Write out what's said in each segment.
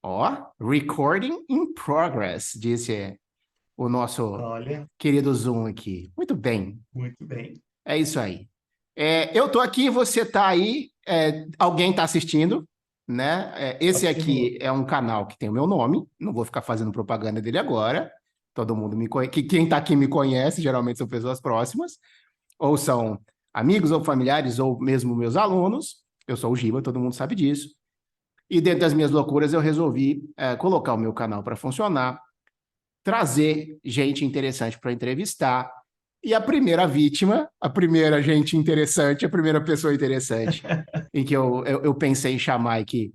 Ó, recording in progress, disse o nosso Olha, querido Zoom aqui. Muito bem, muito bem. é isso aí. Eu tô aqui, você tá aí, alguém tá assistindo, né? Esse Continua. aqui é um canal que tem o meu nome, não vou ficar fazendo propaganda dele agora. Todo mundo me conhece, quem tá aqui me conhece, geralmente são pessoas próximas, ou são amigos ou familiares, ou mesmo meus alunos. Eu sou o Giba, todo mundo sabe disso. E dentro das minhas loucuras, eu resolvi colocar o meu canal para funcionar, trazer gente interessante para entrevistar. E a primeira vítima, a primeira gente interessante, a primeira pessoa interessante em que eu pensei em chamar e que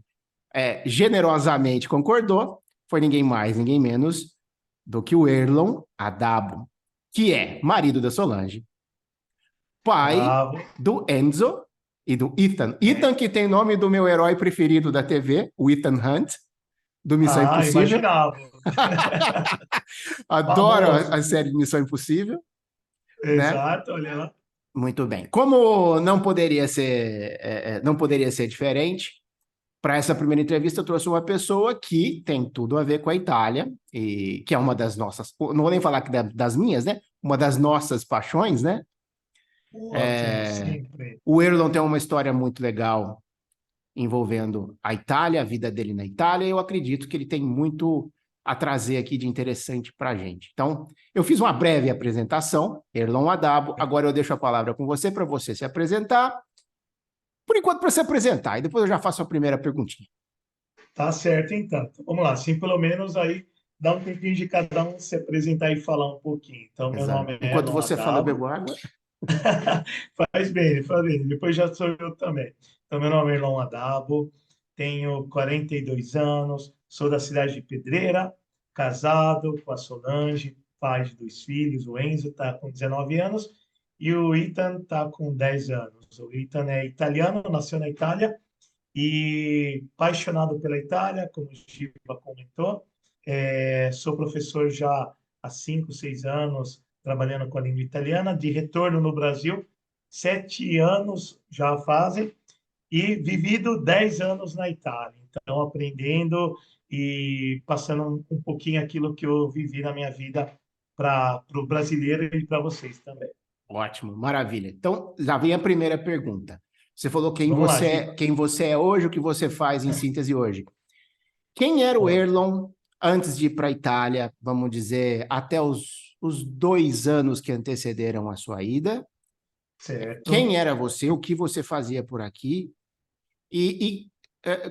generosamente concordou, foi ninguém mais, ninguém menos do que o Erlon Adabo, que é marido da Solange, pai Bravo. do Enzo e do Ethan. É. Ethan, que tem nome do meu herói preferido da TV, o Ethan Hunt, do Missão Ah, Impossível. imaginava. Adoro Famoso. a série de Missão Impossível, né? Exato, olha lá. Muito bem. Como não poderia ser diferente, para essa primeira entrevista eu trouxe uma pessoa que tem tudo a ver com a Itália, e que é uma das nossas, não vou nem falar que das minhas, né? Uma das nossas paixões, né? Ótimo, sempre. O Erlon tem uma história muito legal envolvendo a Itália, a vida dele na Itália, e eu acredito que ele tem muito a trazer aqui de interessante para a gente. Então, eu fiz uma breve apresentação, Erlon Adabo, agora eu deixo a palavra com você para você se apresentar, por enquanto para se apresentar, e depois eu já faço a primeira perguntinha. Tá certo, então. Vamos lá, assim, pelo menos aí dá um tempinho de cada um se apresentar e falar um pouquinho. Então, meu Exato. nome é Enquanto Erlon você fala, eu Adabo. bebo água. Faz bem, faz bem. Depois já sou eu também. Então, meu nome é Erlon Adabo, tenho 42 anos, sou da cidade de Pedreira, casado com a Solange, pai de 2 filhos. O Enzo está com 19 anos e o Ethan está com 10 anos. O Ethan é italiano, nasceu na Itália e apaixonado pela Itália, como o Giba comentou. Sou professor já há 5, 6 anos, trabalhando com a língua italiana, de retorno no Brasil, 7 anos já fazem, e vivido 10 anos na Itália. Então, aprendendo e passando um pouquinho aquilo que eu vivi na minha vida para o brasileiro e para vocês também. Ótimo, maravilha. Então, já vem a primeira pergunta. Você falou Vamos lá, Giba. quem você é hoje, o que você faz em síntese hoje. Quem era o Ótimo. Erlon antes de ir para a Itália, vamos dizer, até os 2 anos que antecederam a sua ida? Certo. Quem era você? O que você fazia por aqui?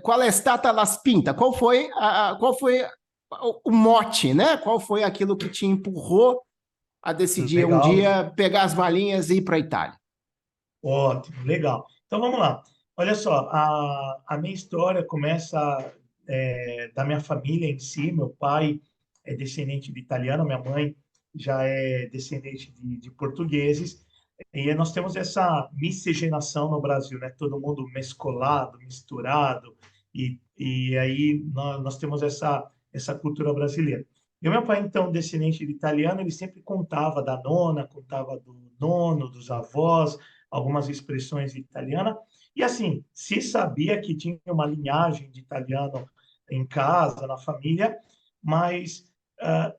Qual é a stata las pinta? Qual foi o mote, né? Qual foi aquilo que te empurrou a decidir um Legal. dia pegar as malinhas e ir para a Itália? Ótimo, legal. Então vamos lá. Olha só, a minha história começa da minha família em si. Meu pai é descendente de italiano, minha mãe já é descendente de portugueses. E nós temos essa miscigenação no Brasil, né? Todo mundo mescolado, misturado, e aí nós temos essa cultura brasileira. E o meu pai, então, descendente de italiano, ele sempre contava da nona, contava do nono, dos avós, algumas expressões italianas. E assim, se sabia que tinha uma linhagem de italiano em casa, na família, mas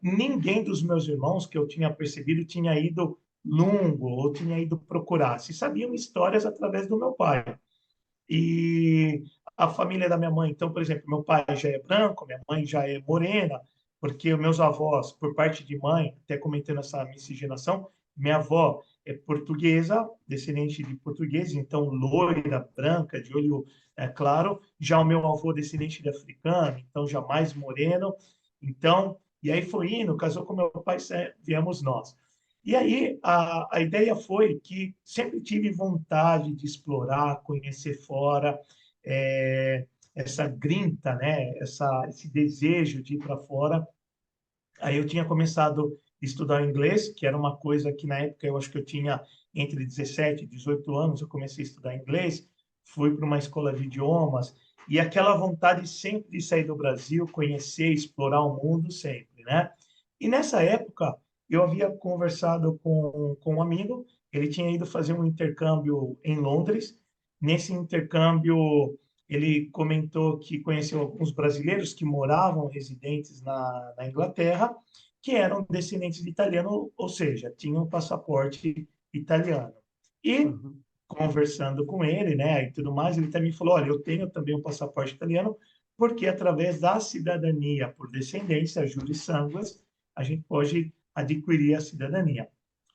ninguém dos meus irmãos que eu tinha percebido tinha ido lungo ou tinha ido procurar. Se sabiam histórias através do meu pai. E a família da minha mãe, então, por exemplo, meu pai já é branco, minha mãe já é morena, porque os meus avós, por parte de mãe, até comentando essa miscigenação, minha avó é portuguesa, descendente de portugueses, então loira, branca, de olho claro. Já o meu avô descendente de africano, então já mais moreno. Então, e aí foi indo, casou com meu pai, viemos nós. E aí a ideia foi que sempre tive vontade de explorar, conhecer fora, essa grinta, né? Esse desejo de ir para fora. Aí eu tinha começado a estudar inglês, que era uma coisa que na época eu acho que eu tinha entre 17 e 18 anos, eu comecei a estudar inglês, fui para uma escola de idiomas, e aquela vontade sempre de sair do Brasil, conhecer, explorar o mundo sempre, né? E nessa época eu havia conversado com um amigo, ele tinha ido fazer um intercâmbio em Londres. Nesse intercâmbio ele comentou que conheceu alguns brasileiros que moravam residentes na Inglaterra, que eram descendentes de italiano, ou seja, tinham passaporte italiano. E Uhum. conversando com ele, né, e tudo mais, ele também falou, olha, eu tenho também um passaporte italiano, porque através da cidadania por descendência, juris sanguis, a gente pode adquirir a cidadania.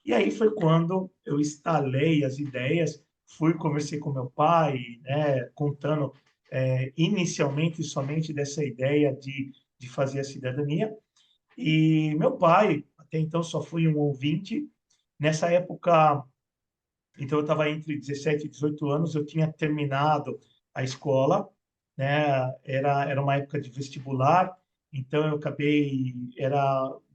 E aí foi quando eu instalei as ideias, fui conversei com meu pai, né, contando inicialmente somente dessa ideia de fazer a cidadania. E meu pai, até então só fui um ouvinte, nessa época, então eu estava entre 17 e 18 anos, eu tinha terminado a escola, né? Era uma época de vestibular, então eu acabei,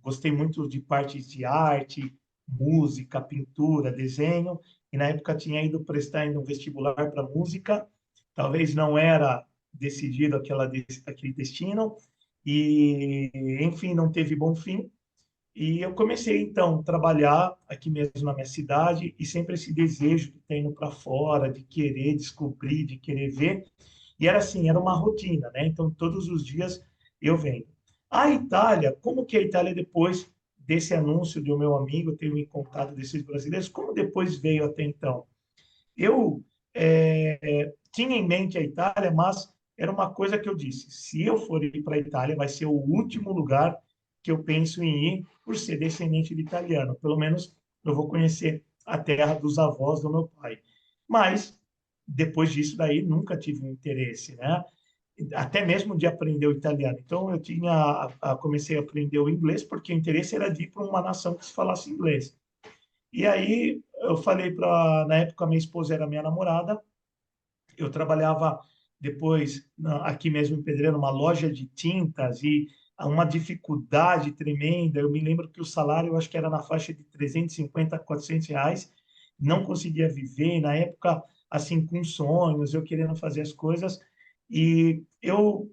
gostei muito de partes de arte, música, pintura, desenho, e na época tinha ido prestar ainda um vestibular para música, talvez não era decidido aquele destino, e enfim, não teve bom fim, e eu comecei, então, a trabalhar aqui mesmo na minha cidade e sempre esse desejo de estar indo para fora, de querer descobrir, de querer ver. E era assim, era uma rotina, né? Então, todos os dias eu venho. A Itália, como que a Itália, depois desse anúncio do meu amigo ter me contado desses brasileiros, como depois veio até então? Eu tinha em mente a Itália, mas era uma coisa que eu disse: se eu for ir para a Itália, vai ser o último lugar que eu penso em ir, por ser descendente de italiano. Pelo menos eu vou conhecer a terra dos avós do meu pai. Mas depois disso daí nunca tive um interesse, né? Até mesmo de aprender o italiano. Então eu comecei a aprender o inglês porque o interesse era de ir para uma nação que se falasse inglês. E aí eu falei para, na época minha esposa era minha namorada, eu trabalhava depois aqui mesmo em Pedreira, numa loja de tintas e uma dificuldade tremenda. Eu me lembro que o salário, eu acho que era na faixa de 350, 400 reais, não conseguia viver. Na época, assim, com sonhos, eu querendo fazer as coisas. E eu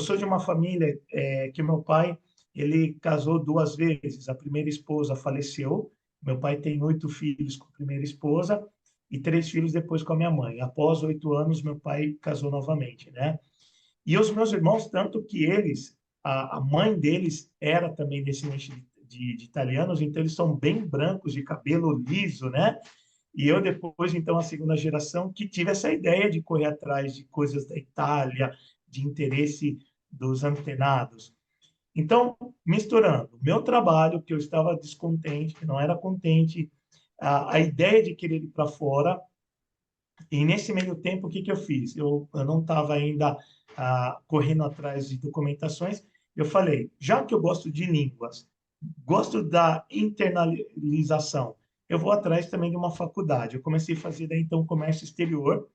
sou de uma família que o meu pai, ele casou duas vezes. A primeira esposa faleceu. Meu pai tem 8 filhos com a primeira esposa e 3 filhos depois com a minha mãe. Após 8 anos, meu pai casou novamente, né? E os meus irmãos, tanto que eles, a mãe deles era também descendente de italianos, então eles são bem brancos, de cabelo liso, né? E eu depois, então, a segunda geração, que tive essa ideia de correr atrás de coisas da Itália, de interesse dos antenados. Então, misturando meu trabalho, que eu estava descontente, que não era contente, a ideia de querer ir para fora, e nesse meio tempo, o que que eu fiz? Eu não estava ainda correndo atrás de documentações. Eu falei, já que eu gosto de línguas, gosto da internalização, eu vou atrás também de uma faculdade. Eu comecei a fazer daí então comércio exterior,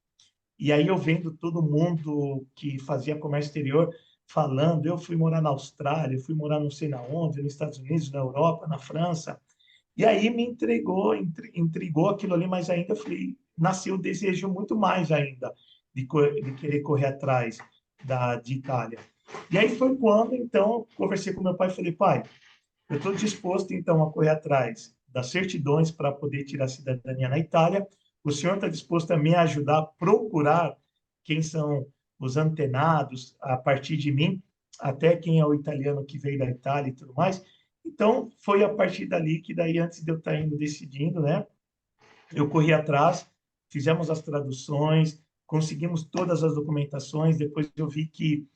e aí eu vendo todo mundo que fazia comércio exterior falando, eu fui morar na Austrália, eu fui morar não sei na onde, nos Estados Unidos, na Europa, na França, e aí me intrigou aquilo ali, mas ainda falei, nasceu o desejo muito mais ainda de querer correr atrás de Itália. E aí foi quando, então, conversei com meu pai e falei, pai, eu estou disposto, então, a correr atrás das certidões para poder tirar a cidadania na Itália. O senhor está disposto a me ajudar a procurar quem são os antenados a partir de mim, até quem é o italiano que veio da Itália e tudo mais. Então, foi a partir dali que, daí, antes de eu estar indo decidindo, né, eu corri atrás, fizemos as traduções, conseguimos todas as documentações. Depois eu vi que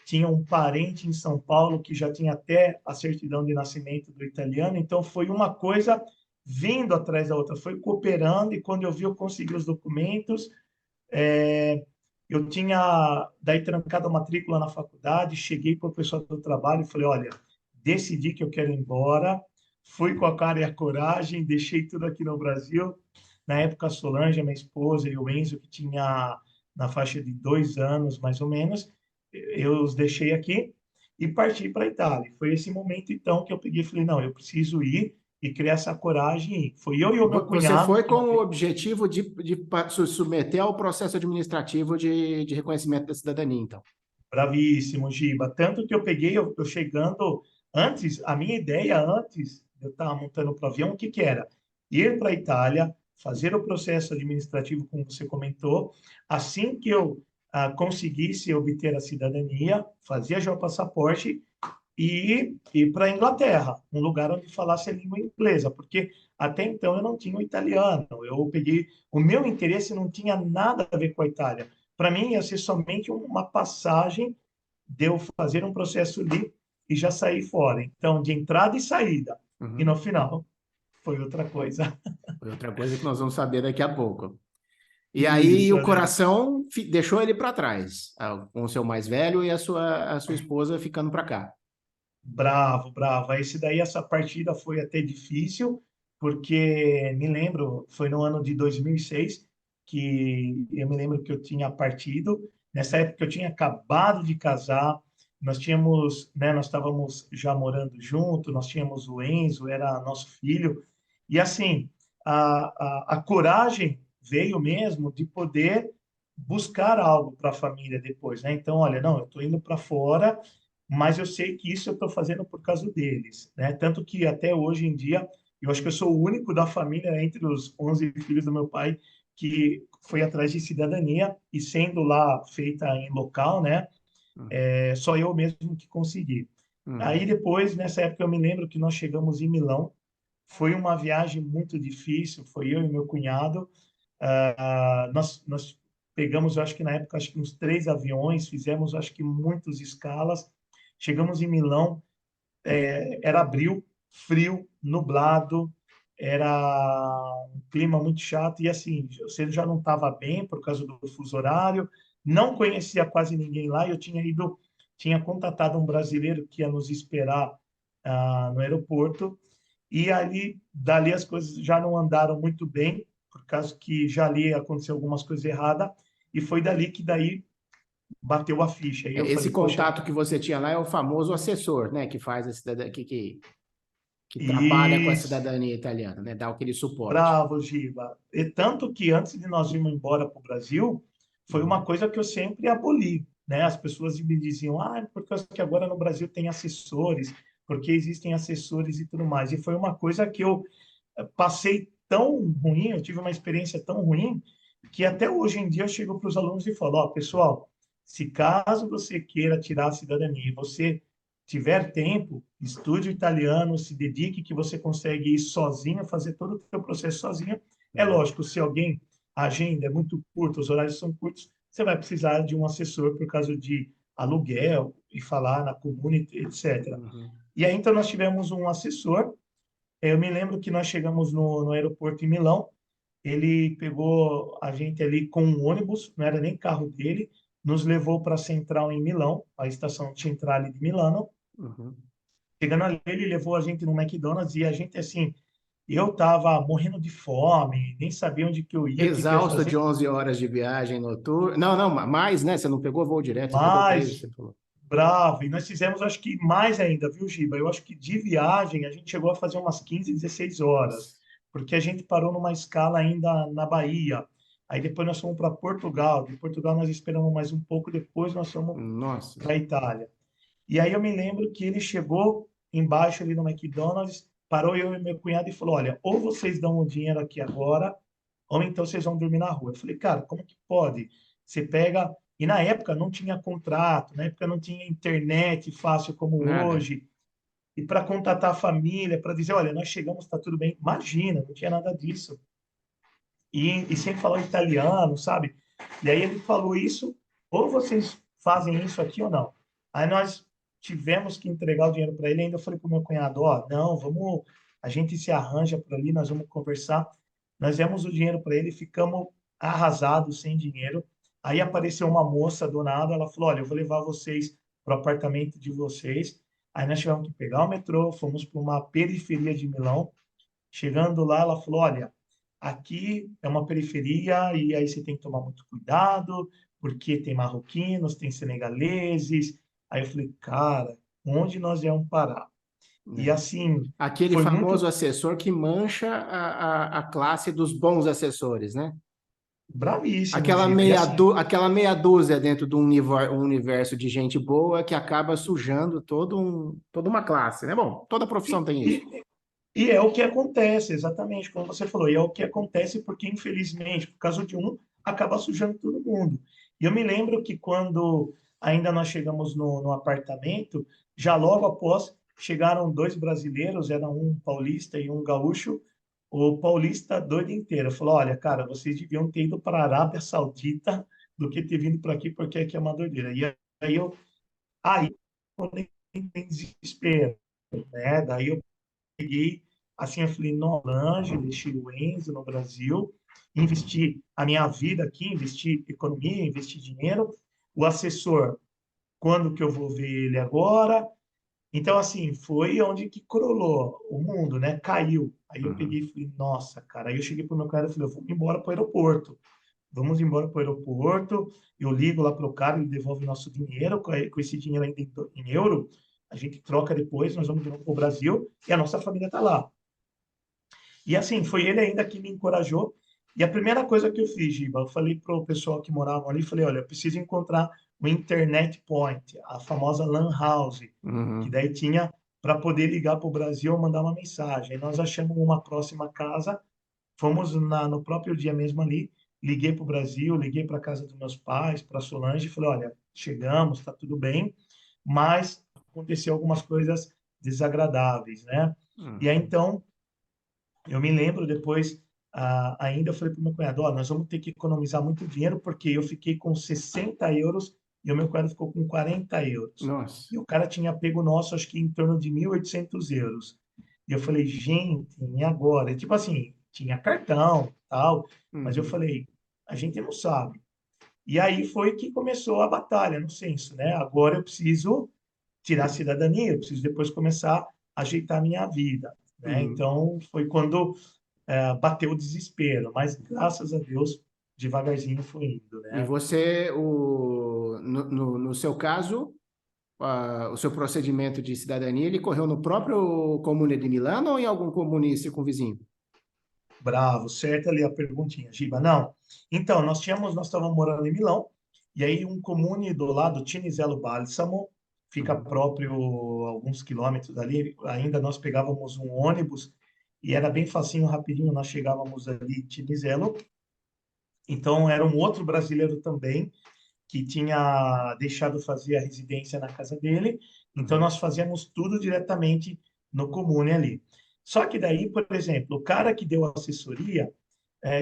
tinha um parente em São Paulo que já tinha até a certidão de nascimento do italiano. Então foi uma coisa vindo atrás da outra, foi cooperando. E quando eu vi, eu consegui os documentos. Eu tinha daí trancado a matrícula na faculdade, cheguei para o pessoal do trabalho e falei, olha, decidi que eu quero ir embora, fui com a cara e a coragem, deixei tudo aqui no Brasil. Na época, a Solange, a minha esposa, e o Enzo, que tinha na faixa de 2 anos, mais ou menos, eu os deixei aqui e parti para a Itália. Foi esse momento, então, que eu peguei e falei, não, eu preciso ir e criar essa coragem. Foi eu e o meu Você cunhado, foi que com na o objetivo de se submeter ao processo administrativo de reconhecimento da cidadania, então. Bravíssimo, Giba. Tanto que eu peguei, eu chegando antes, a minha ideia antes de eu estar montando para o avião, o que que era? Ir para a Itália, fazer o processo administrativo, como você comentou. Assim que eu conseguisse obter a cidadania, fazia já o passaporte e ir para a Inglaterra, um lugar onde falasse a língua inglesa, porque até então eu não tinha o italiano. Eu peguei, o meu interesse não tinha nada a ver com a Itália. Para mim ia ser somente uma passagem de eu fazer um processo ali e já sair fora. Então, de entrada e saída. E Uhum. no final foi outra coisa. Foi outra coisa que nós vamos saber daqui a pouco. E aí Isso, o Alex. coração deixou ele para trás, com o seu mais velho e a sua esposa ficando para cá. Bravo, bravo. Esse daí, essa partida foi até difícil, porque me lembro, foi no ano de 2006 que eu me lembro que eu tinha partido. Nessa época eu tinha acabado de casar, nós tínhamos, né, nós estávamos já morando junto, nós tínhamos o Enzo, era nosso filho. E assim, a coragem veio mesmo de poder buscar algo para a família depois, né? Então, olha, não, eu estou indo para fora, mas eu sei que isso eu estou fazendo por causa deles, né? Tanto que até hoje em dia, eu acho que eu sou o único da família, entre os 11 filhos do meu pai, que foi atrás de cidadania, e sendo lá feita em local, né? Uhum. Só eu mesmo que consegui. Aí Uhum. depois, nessa época, eu me lembro que nós chegamos em Milão, foi uma viagem muito difícil, foi eu e meu cunhado, nós pegamos, eu acho que na época, acho que uns 3 aviões, fizemos, acho que muitas escalas. Chegamos em Milão, era abril, frio, nublado, era um clima muito chato. E assim, você já não estava bem por causa do fuso horário, não conhecia quase ninguém lá. Eu tinha contatado um brasileiro que ia nos esperar no aeroporto. E ali, dali as coisas já não andaram muito bem, por causa que já ali aconteceu algumas coisas erradas, e foi dali que daí bateu a ficha. Aí eu Esse falei, poxa contato vida, que você tinha lá é o famoso assessor, né? Que faz a cidadania, que trabalha com a isso, cidadania italiana, né? Dá aquele suporte. bravo, Giba. E tanto que antes de nós irmos embora para o Brasil, foi uma Uhum. coisa que eu sempre aboli, né? As pessoas me diziam, por causa que agora no Brasil tem assessores, porque existem assessores e tudo mais. E foi uma coisa que eu passei tão ruim, eu tive uma experiência tão ruim, que até hoje em dia eu chego para os alunos e falo, ó, pessoal, se caso você queira tirar a cidadania e você tiver tempo, estude o italiano, se dedique que você consegue ir sozinho, fazer todo o seu processo sozinho. É Uhum. lógico, se alguém, a agenda é muito curta, os horários são curtos, você vai precisar de um assessor por causa de aluguel e falar na community, etc. Uhum. E aí, então, nós tivemos um assessor. Eu me lembro que nós chegamos no aeroporto em Milão, ele pegou a gente ali com um ônibus, não era nem carro dele, nos levou para a Central em Milão, a estação Centrale de Milano. Uhum. Chegando ali, ele levou a gente no McDonald's e a gente, assim, eu tava morrendo de fome, nem sabia onde que eu ia, o que que eu ia Exausto de fazer. 11 horas de viagem noturna. Não, não, mais, né? Você não pegou voo direto, você pegou três, Mas, você falou. bravo, e nós fizemos, acho que mais ainda, viu, Giba? Eu acho que de viagem a gente chegou a fazer umas 15, 16 horas, Nossa. porque a gente parou numa escala ainda na Bahia. Aí depois nós fomos para Portugal. De Portugal nós esperamos mais um pouco, depois nós fomos Nossa. para Itália. E aí eu me lembro que ele chegou embaixo ali no McDonald's, parou eu e meu cunhado e falou: Olha, ou vocês dão o dinheiro aqui agora, ou então vocês vão dormir na rua. Eu falei, cara, como que pode? Você pega. E na época não tinha contrato, na época não tinha internet fácil como Nada. hoje. E para contatar a família, para dizer, olha, nós chegamos, está tudo bem. Imagina, não tinha nada disso. E sem falar italiano, sabe? E aí ele falou isso, ou vocês fazem isso aqui ou não. Aí nós tivemos que entregar o dinheiro para ele, ainda eu falei para o meu cunhado, ó, não, vamos, a gente se arranja por ali, nós vamos conversar. Nós demos o dinheiro para ele, ficamos arrasados, sem dinheiro. Aí apareceu uma moça do nada, ela falou, olha, eu vou levar vocês para o apartamento de vocês. Aí nós tivemos que pegar o metrô, fomos para uma periferia de Milão. Chegando lá, ela falou: Olha, aqui é uma periferia e aí você tem que tomar muito cuidado, porque tem marroquinos, tem senegaleses. Aí eu falei: Cara, onde nós vamos parar? E Né? assim, Aquele foi famoso muito assessor que mancha a classe dos bons assessores, né? bravíssimo, Giba. E assim, Aquela meia dúzia dentro de um universo de gente boa que acaba sujando toda uma classe, né? Bom, toda profissão e, tem isso. e, e é o que acontece, exatamente como você falou, e é o que acontece porque, infelizmente, por causa de um, acaba sujando todo mundo. E eu me lembro que quando ainda nós chegamos no apartamento, já logo após chegaram dois brasileiros, era um paulista e um gaúcho. O paulista doido inteiro falou: Olha, cara, vocês deviam ter ido para a Arábia Saudita do que ter vindo para aqui, porque aqui é uma doideira. E aí eu entrei em desespero, né? Daí eu peguei, assim, eu falei: Não, Lange, deixei o Enzo no Brasil, investi a minha vida aqui, investi economia, investi dinheiro. O assessor, quando que eu vou ver ele agora? Então, assim, foi onde que crolou o mundo, né? Caiu. Aí eu Uhum. peguei e falei, nossa, cara. Aí eu cheguei pro meu cara e falei, vamos embora para o aeroporto. Vamos embora para o aeroporto. Eu ligo lá pro cara, ele devolve nosso dinheiro. Com esse dinheiro ainda em euro, a gente troca depois, nós vamos de novo para o Brasil e a nossa família tá lá. E assim, foi ele ainda que me encorajou. E a primeira coisa que eu fiz, Giba, eu falei para o pessoal que morava ali, falei, olha, eu preciso encontrar o Internet Point, a famosa LAN House, que Uhum. daí tinha para poder ligar para o Brasil ou mandar uma mensagem. Aí nós achamos uma próxima casa, fomos no próprio dia mesmo ali, liguei para o Brasil, liguei para a casa dos meus pais, para Solange, e falei, olha, chegamos, está tudo bem, mas aconteceu algumas coisas desagradáveis, né? E aí, Uhum. então, eu me lembro depois, ainda eu falei para o meu cunhado, ó, nós vamos ter que economizar muito dinheiro, porque eu fiquei com 60 euros e o meu cunhado ficou com 40 euros. Nossa. E o cara tinha pego nosso, acho que em torno de 1.800 euros. E eu falei, gente, e agora? E, tipo assim, tinha cartão, tal, mas eu Uhum. falei, a gente não sabe. E aí foi que começou a batalha, no senso, né? Agora eu preciso tirar a cidadania, eu preciso depois começar a ajeitar a minha vida, né? Uhum. Então, foi quando bateu o desespero, mas graças a Deus, devagarzinho foi indo, E né? você, no seu caso, o seu procedimento de cidadania, ele correu no próprio comune de Milano ou em algum comune circunvizinho? Bravo, certo ali a perguntinha, Giba. Não. Então, nós estávamos morando em Milão, e aí um comune do lado, Cinisello Balsamo, fica Uhum. próprio alguns quilômetros dali. Ainda nós pegávamos um ônibus e era bem facinho, rapidinho, nós chegávamos ali em Cinisello. Então, era um outro brasileiro também, que tinha deixado fazer a residência na casa dele. Então, Uhum. nós fazíamos tudo diretamente no comune ali. Só que daí, por exemplo, o cara que deu a assessoria,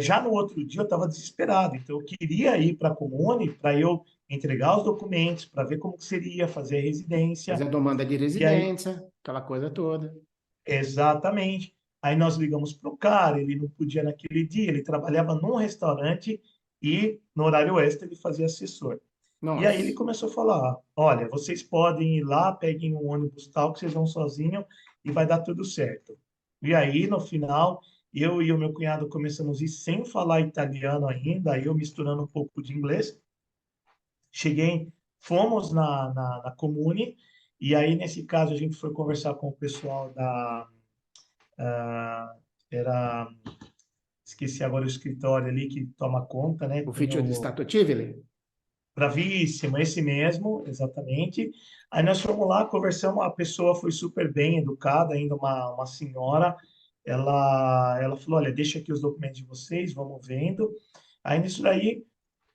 já no outro dia eu estava desesperado. Então, eu queria ir para a comune para eu entregar os documentos, para ver como que seria fazer a Fazer residência. a demanda de E aí, residência, aquela coisa toda. exatamente. Aí nós ligamos para o cara, ele não podia naquele dia, ele trabalhava num restaurante e no horário extra ele fazia assessor. E aí ele Nossa. começou a falar: olha, vocês podem ir lá, peguem um ônibus tal, que vocês vão sozinho e vai dar tudo certo. E aí, no final, eu e o meu cunhado começamos a ir sem falar italiano ainda, eu misturando um pouco de inglês. Cheguei, fomos na Comune, e aí, nesse caso, a gente foi conversar com o pessoal ah, era, esqueci agora o escritório ali que toma conta, né? Tem Ufficio di o Stato Civile? Bravíssimo, esse mesmo, exatamente. Aí nós fomos lá, conversamos, a pessoa foi super bem educada, ainda uma senhora. Ela falou: olha, deixa aqui os documentos de vocês, vamos vendo. Aí nisso daí,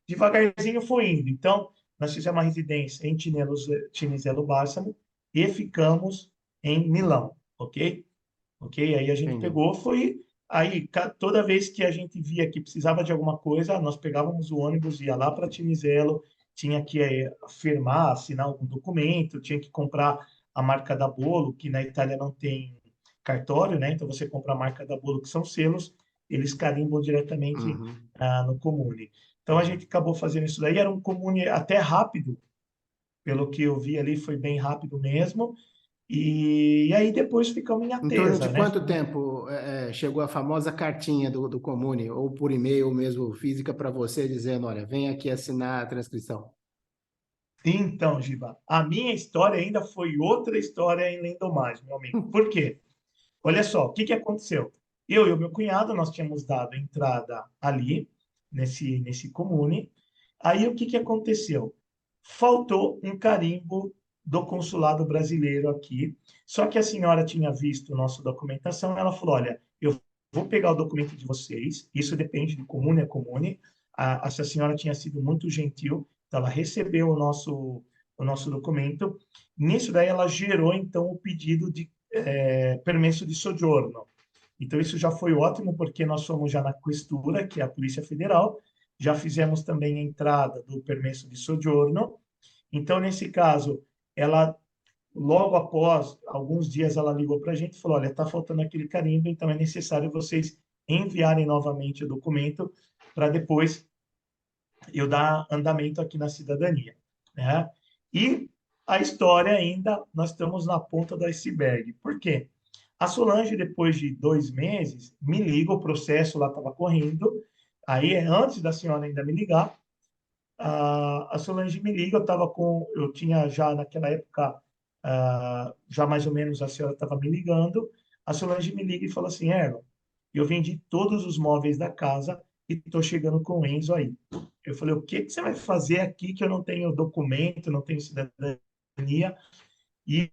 devagarzinho foi indo. Então, nós fizemos uma residência em Tinello Balsamo e ficamos em Milão, ok? Ok? Aí a gente Entendi. pegou, foi. Aí, toda vez que a gente via que precisava de alguma coisa, nós pegávamos o ônibus, ia lá para Tinizello, tinha que firmar, assinar algum documento, tinha que comprar a marca da bolo, que na Itália não tem cartório, né? Então você compra a marca da bolo, que são selos, eles carimbam diretamente Uhum. no comune. Então a Entendi. gente acabou fazendo isso daí, era um comune até rápido, pelo que eu vi ali, foi bem rápido mesmo. E aí depois ficamos em Em torno de Atesa, né? quanto tempo chegou a famosa cartinha do Comune, ou por e-mail ou mesmo física, para você dizendo, olha, vem aqui assinar a transcrição? Então, Giba, a minha história ainda foi outra história em Lindomar, meu amigo. Por quê? Olha só, o que que aconteceu? Eu e o meu cunhado, nós tínhamos dado entrada ali, nesse comune. Aí, o que que aconteceu? Faltou um carimbo do consulado brasileiro aqui. Só que a senhora tinha visto nossa documentação, ela falou, olha, eu vou pegar o documento de vocês, isso depende de comune a comune, essa senhora tinha sido muito gentil, então ela recebeu o nosso documento. Nisso daí ela gerou, então, o pedido de permesso de soggiorno. Então, isso já foi ótimo, porque nós fomos já na Questura, que é a Polícia Federal, já fizemos também a entrada do permesso de soggiorno. Então, nesse caso, ela, logo após, alguns dias, ela ligou para a gente e falou, olha, está faltando aquele carimbo, então é necessário vocês enviarem novamente o documento para depois eu dar andamento aqui na cidadania, né? E a história ainda, nós estamos na ponta do iceberg. Por quê? A Solange, depois de 2 meses, me liga, o processo lá estava correndo, aí, antes da senhora ainda me ligar, a Solange me liga, eu tinha já naquela época, já mais ou menos a senhora estava me ligando, a Solange me liga e fala assim, Erlon, eu vendi todos os móveis da casa e estou chegando com o Enzo aí. Eu falei, o que que você vai fazer aqui que eu não tenho documento, não tenho cidadania? E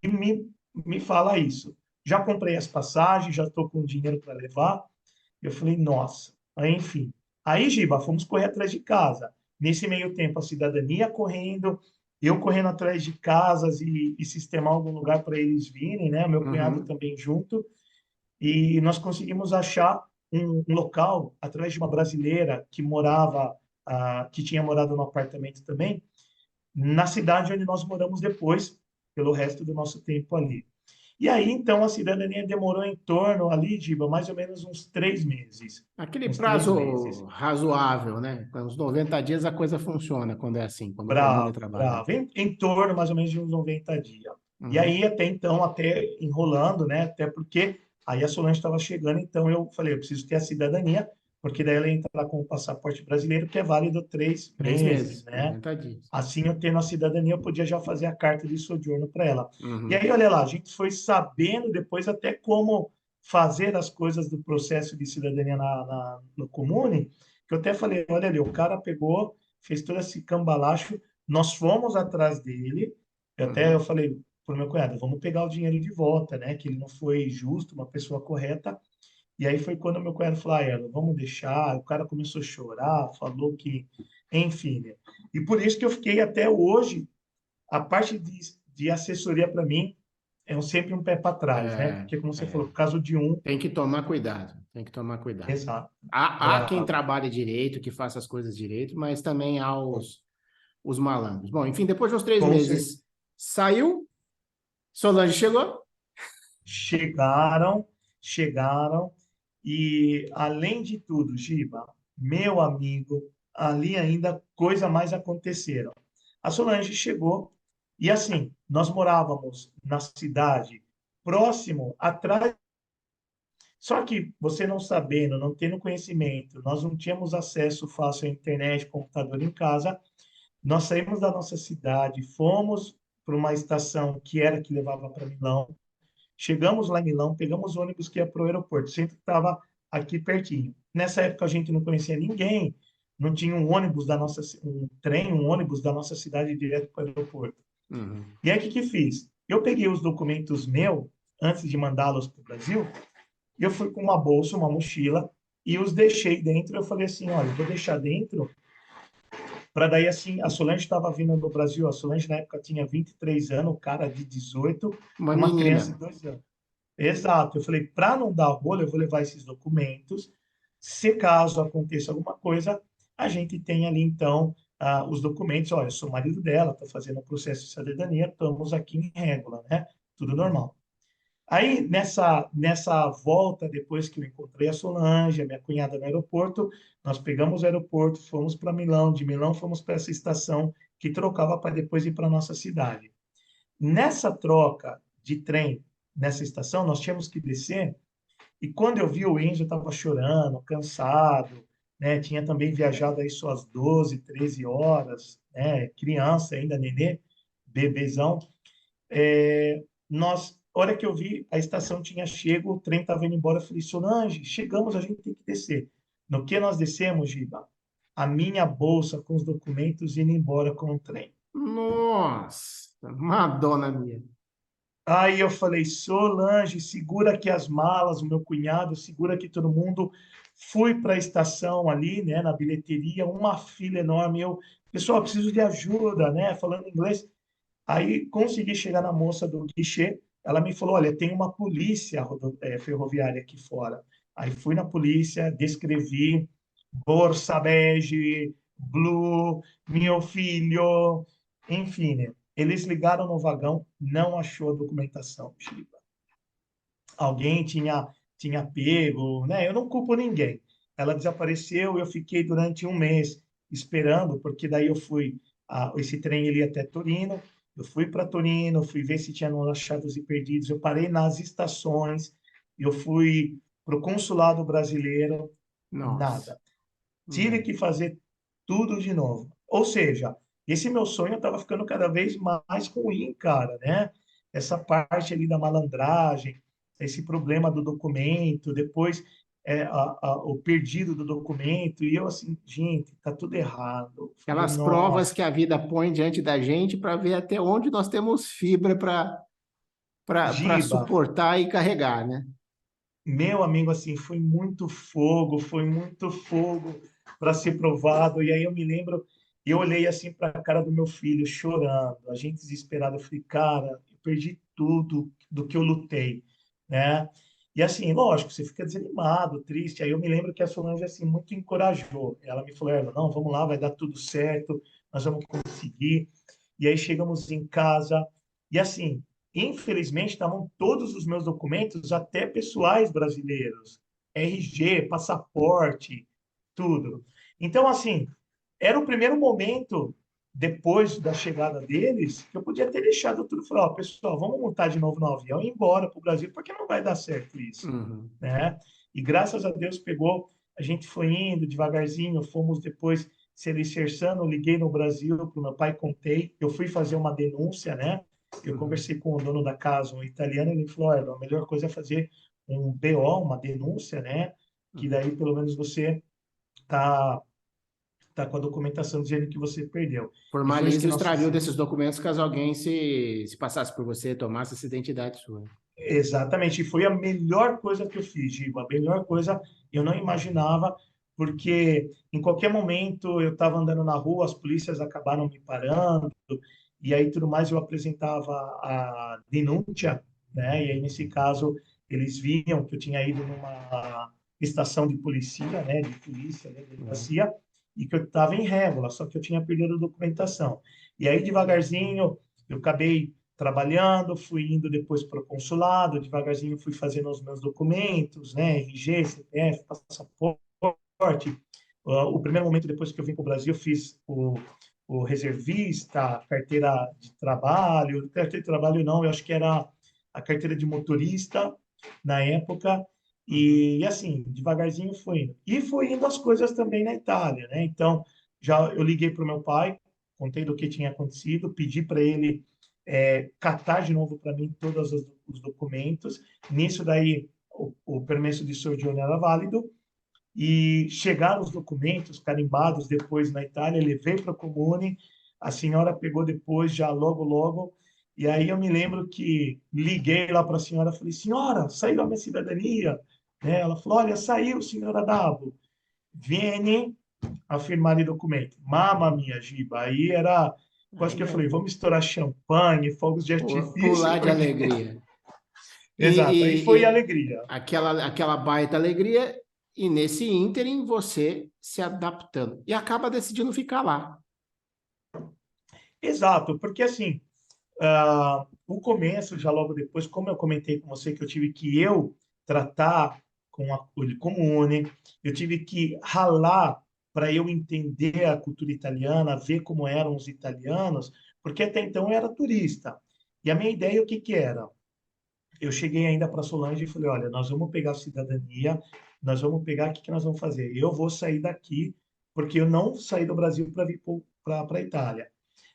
me fala isso. Já comprei as passagens, já estou com dinheiro para levar. Eu falei, nossa. Aí, enfim. Aí, Giba, fomos correr atrás de casa. Nesse meio tempo, a cidadania correndo, eu correndo atrás de casas e sistemar algum lugar para eles virem, né? Meu cunhado Uhum. também junto. E nós conseguimos achar um local, através de uma brasileira que morava, que tinha morado no apartamento também, na cidade onde nós moramos depois, pelo resto do nosso tempo ali. E aí, então, a cidadania demorou em torno ali, Diba, mais ou menos uns 3 meses. Aquele Uns 3 meses. prazo razoável, né? Com uns 90 dias a coisa funciona quando é assim, quando o comune Bravo, trabalha. bravo. Em torno, mais ou menos, de uns 90 dias. E Uhum. aí, até então, até enrolando, né? Até porque aí a Solange estava chegando, então eu falei, eu preciso ter a cidadania, porque daí ela entra lá com o passaporte brasileiro, que é válido 3 meses, 3 meses, né? 90 dias. Assim, eu tendo a cidadania, eu podia já fazer a carta de sojourno para ela. E Uhum. aí, olha lá, a gente foi sabendo depois até como fazer as coisas do processo de cidadania no Comune, que eu até falei, olha ali, o cara pegou, fez todo esse cambalacho, nós fomos atrás dele, eu Uhum. falei para o meu cunhado, vamos pegar o dinheiro de volta, né? Que ele não foi justo, uma pessoa correta. E aí foi quando meu cunhado falou, Ela, vamos deixar. O cara começou a chorar, falou que, enfim, né? E por isso que eu fiquei até hoje, a parte de assessoria para mim sempre um pé para trás, né? É, Porque, como você é. falou, por causa de um, Tem que tomar cuidado, tem que tomar cuidado. exato, Há quem bravo. trabalhe direito, que faça as coisas direito, mas também há os malandros. Bom, enfim, depois dos três Com certeza. meses, saiu, Solange chegou. Chegaram, chegaram, e além de tudo, Giba, meu amigo, ali ainda coisa mais aconteceram. A Solange chegou e assim, nós morávamos na cidade próximo, atrás. Só que você não sabendo, não tendo conhecimento, nós não tínhamos acesso fácil à internet, computador em casa. Nós saímos da nossa cidade, fomos para uma estação que era que levava para Milão. Chegamos lá em Milão, pegamos o ônibus que ia para o aeroporto, sempre estava aqui pertinho. Nessa época a gente não conhecia ninguém, não tinha um trem, um ônibus da nossa cidade direto para o aeroporto. Uhum. E aí o que que fiz? Eu peguei os documentos meus antes de mandá-los para o Brasil, e eu fui com uma bolsa, uma mochila e os deixei dentro. Eu falei assim, olha, eu vou deixar dentro para daí assim, a Solange estava vindo no Brasil, a Solange na época tinha 23 anos, o cara de 18 Uma e uma criança de menina. 2 anos. Exato. Eu falei, para não dar rolo, eu vou levar esses documentos. Se caso aconteça alguma coisa, a gente tem ali, então, os documentos. Olha, eu sou marido dela, estou fazendo o processo de cidadania, estamos aqui em régula, né? Tudo Uhum. normal. Aí, nessa volta, depois que eu encontrei a Solange, a minha cunhada no aeroporto, nós pegamos o aeroporto, fomos para Milão, de Milão fomos para essa estação que trocava para depois ir para a nossa cidade. Nessa troca de trem, nessa estação, nós tínhamos que descer, e quando eu vi o Enzo, estava chorando, cansado, né? Tinha também viajado aí suas 12, 13 horas, né? Criança ainda, nenê, bebezão. Hora que eu vi, a estação tinha chego, o trem estava indo embora, eu falei, Solange, chegamos, a gente tem que descer. No que nós descemos, Giba? A minha bolsa com os documentos indo embora com o trem. Nossa, Madonna minha. Aí eu falei, Solange, segura aqui as malas, o meu cunhado, segura aqui todo mundo. Fui para a estação ali, né, na bilheteria, uma fila enorme. Eu, pessoal, preciso de ajuda, né, falando inglês. Aí consegui chegar na moça do guichê. Ela me falou: olha, tem uma polícia ferroviária aqui fora. Aí fui na polícia, descrevi, Borsa Bege, Blue, meu filho, enfim, né? Eles ligaram no vagão, não achou a documentação, Chiba. Alguém tinha pego, né? Eu não culpo ninguém. Ela desapareceu, eu fiquei durante um mês esperando, porque daí eu fui, esse trem ele ia até Torino, eu fui para Torino, fui ver se tinha achados e perdidos, eu parei nas estações, eu fui para o consulado brasileiro, Nossa. nada. Tive Hum. que fazer tudo de novo. Ou seja, esse meu sonho estava ficando cada vez mais ruim, cara, né? Essa parte ali da malandragem, esse problema do documento, depois o perdido do documento, e eu assim, gente, tá tudo errado. Falei, Aquelas provas nossa, que a vida põe diante da gente para ver até onde nós temos fibra para Giba, suportar e carregar, né? meu amigo, assim, foi muito fogo para ser provado. E aí eu me lembro, eu olhei assim para a cara do meu filho chorando, a gente desesperado. Eu falei, cara, eu perdi tudo do que eu lutei, né? E assim, lógico, você fica desanimado, triste. Aí eu me lembro que a Solange assim muito encorajou. Ela me falou, Erva, não, vamos lá, vai dar tudo certo, nós vamos conseguir. E aí chegamos em casa e assim, infelizmente, estavam todos os meus documentos, até pessoais brasileiros, RG, passaporte, tudo. Então, assim, era o primeiro momento, depois da chegada deles, que eu podia ter deixado tudo e falar, ó, pessoal, vamos montar de novo no avião e ir embora para o Brasil, porque não vai dar certo isso, Uhum. né? E graças a Deus pegou, a gente foi indo devagarzinho, fomos depois se alicerçando, liguei no Brasil para o meu pai, contei, eu fui fazer uma denúncia, né? Eu Uhum. conversei com o dono da casa, um italiano, ele falou, olha, a melhor coisa é fazer um BO, uma denúncia, né? Que Uhum. daí pelo menos você tá com a documentação dizendo que você perdeu. E foi isso que Formaliza o nós extravio fizemos. desses documentos caso alguém se passasse por você, tomasse essa identidade sua. Exatamente, e foi a melhor coisa que eu fiz, Giba, a melhor coisa eu não imaginava, porque em qualquer momento eu estava andando na rua, as polícias acabaram me parando, e aí tudo mais eu apresentava a denúncia, né? E aí nesse caso eles viam que eu tinha ido numa estação de polícia, né? De polícia, né? Uhum. Delegacia, e que eu estava em régula, só que eu tinha perdido a documentação. E aí devagarzinho eu acabei trabalhando, fui indo depois para o consulado, devagarzinho fui fazendo os meus documentos, né, RG, CPF, passaporte. O primeiro momento depois que eu vim para o Brasil, fiz o reservista, carteira de trabalho não, eu acho que era a carteira de motorista na época, Uhum. e assim, devagarzinho fui indo. E fui indo as coisas também na Itália, né? Então, já eu liguei para o meu pai, contei do que tinha acontecido, pedi para ele catar de novo para mim todos os documentos. Nisso daí o permesso de soggiorno era válido e chegaram os documentos carimbados depois na Itália, levei para a Comune, a senhora pegou depois já logo logo e aí eu me lembro que liguei lá para a senhora, falei: "Senhora, saiu a minha cidadania?" Né? Ela falou: "Olha, saiu, senhora Dabo. Viene a firmar o documento." Mamma mia, Giba, aí era quase que Aí eu é falei, vamos estourar champanhe, fogos de artifício, pular de porque... alegria. Exato, aí E, foi e alegria. aquela baita alegria, e nesse ínterim você se adaptando. E acaba decidindo ficar lá. Exato, porque assim, o começo, já logo depois, como eu comentei com você, que eu tive que tratar com a comune, eu tive que ralar para eu entender a cultura italiana, ver como eram os italianos, porque até então eu era turista. E a minha ideia, o que que era? Eu cheguei ainda para Solange e falei, olha, nós vamos pegar a cidadania, nós vamos pegar, o que que nós vamos fazer? Eu vou sair daqui, porque eu não saí do Brasil para vir para a Itália.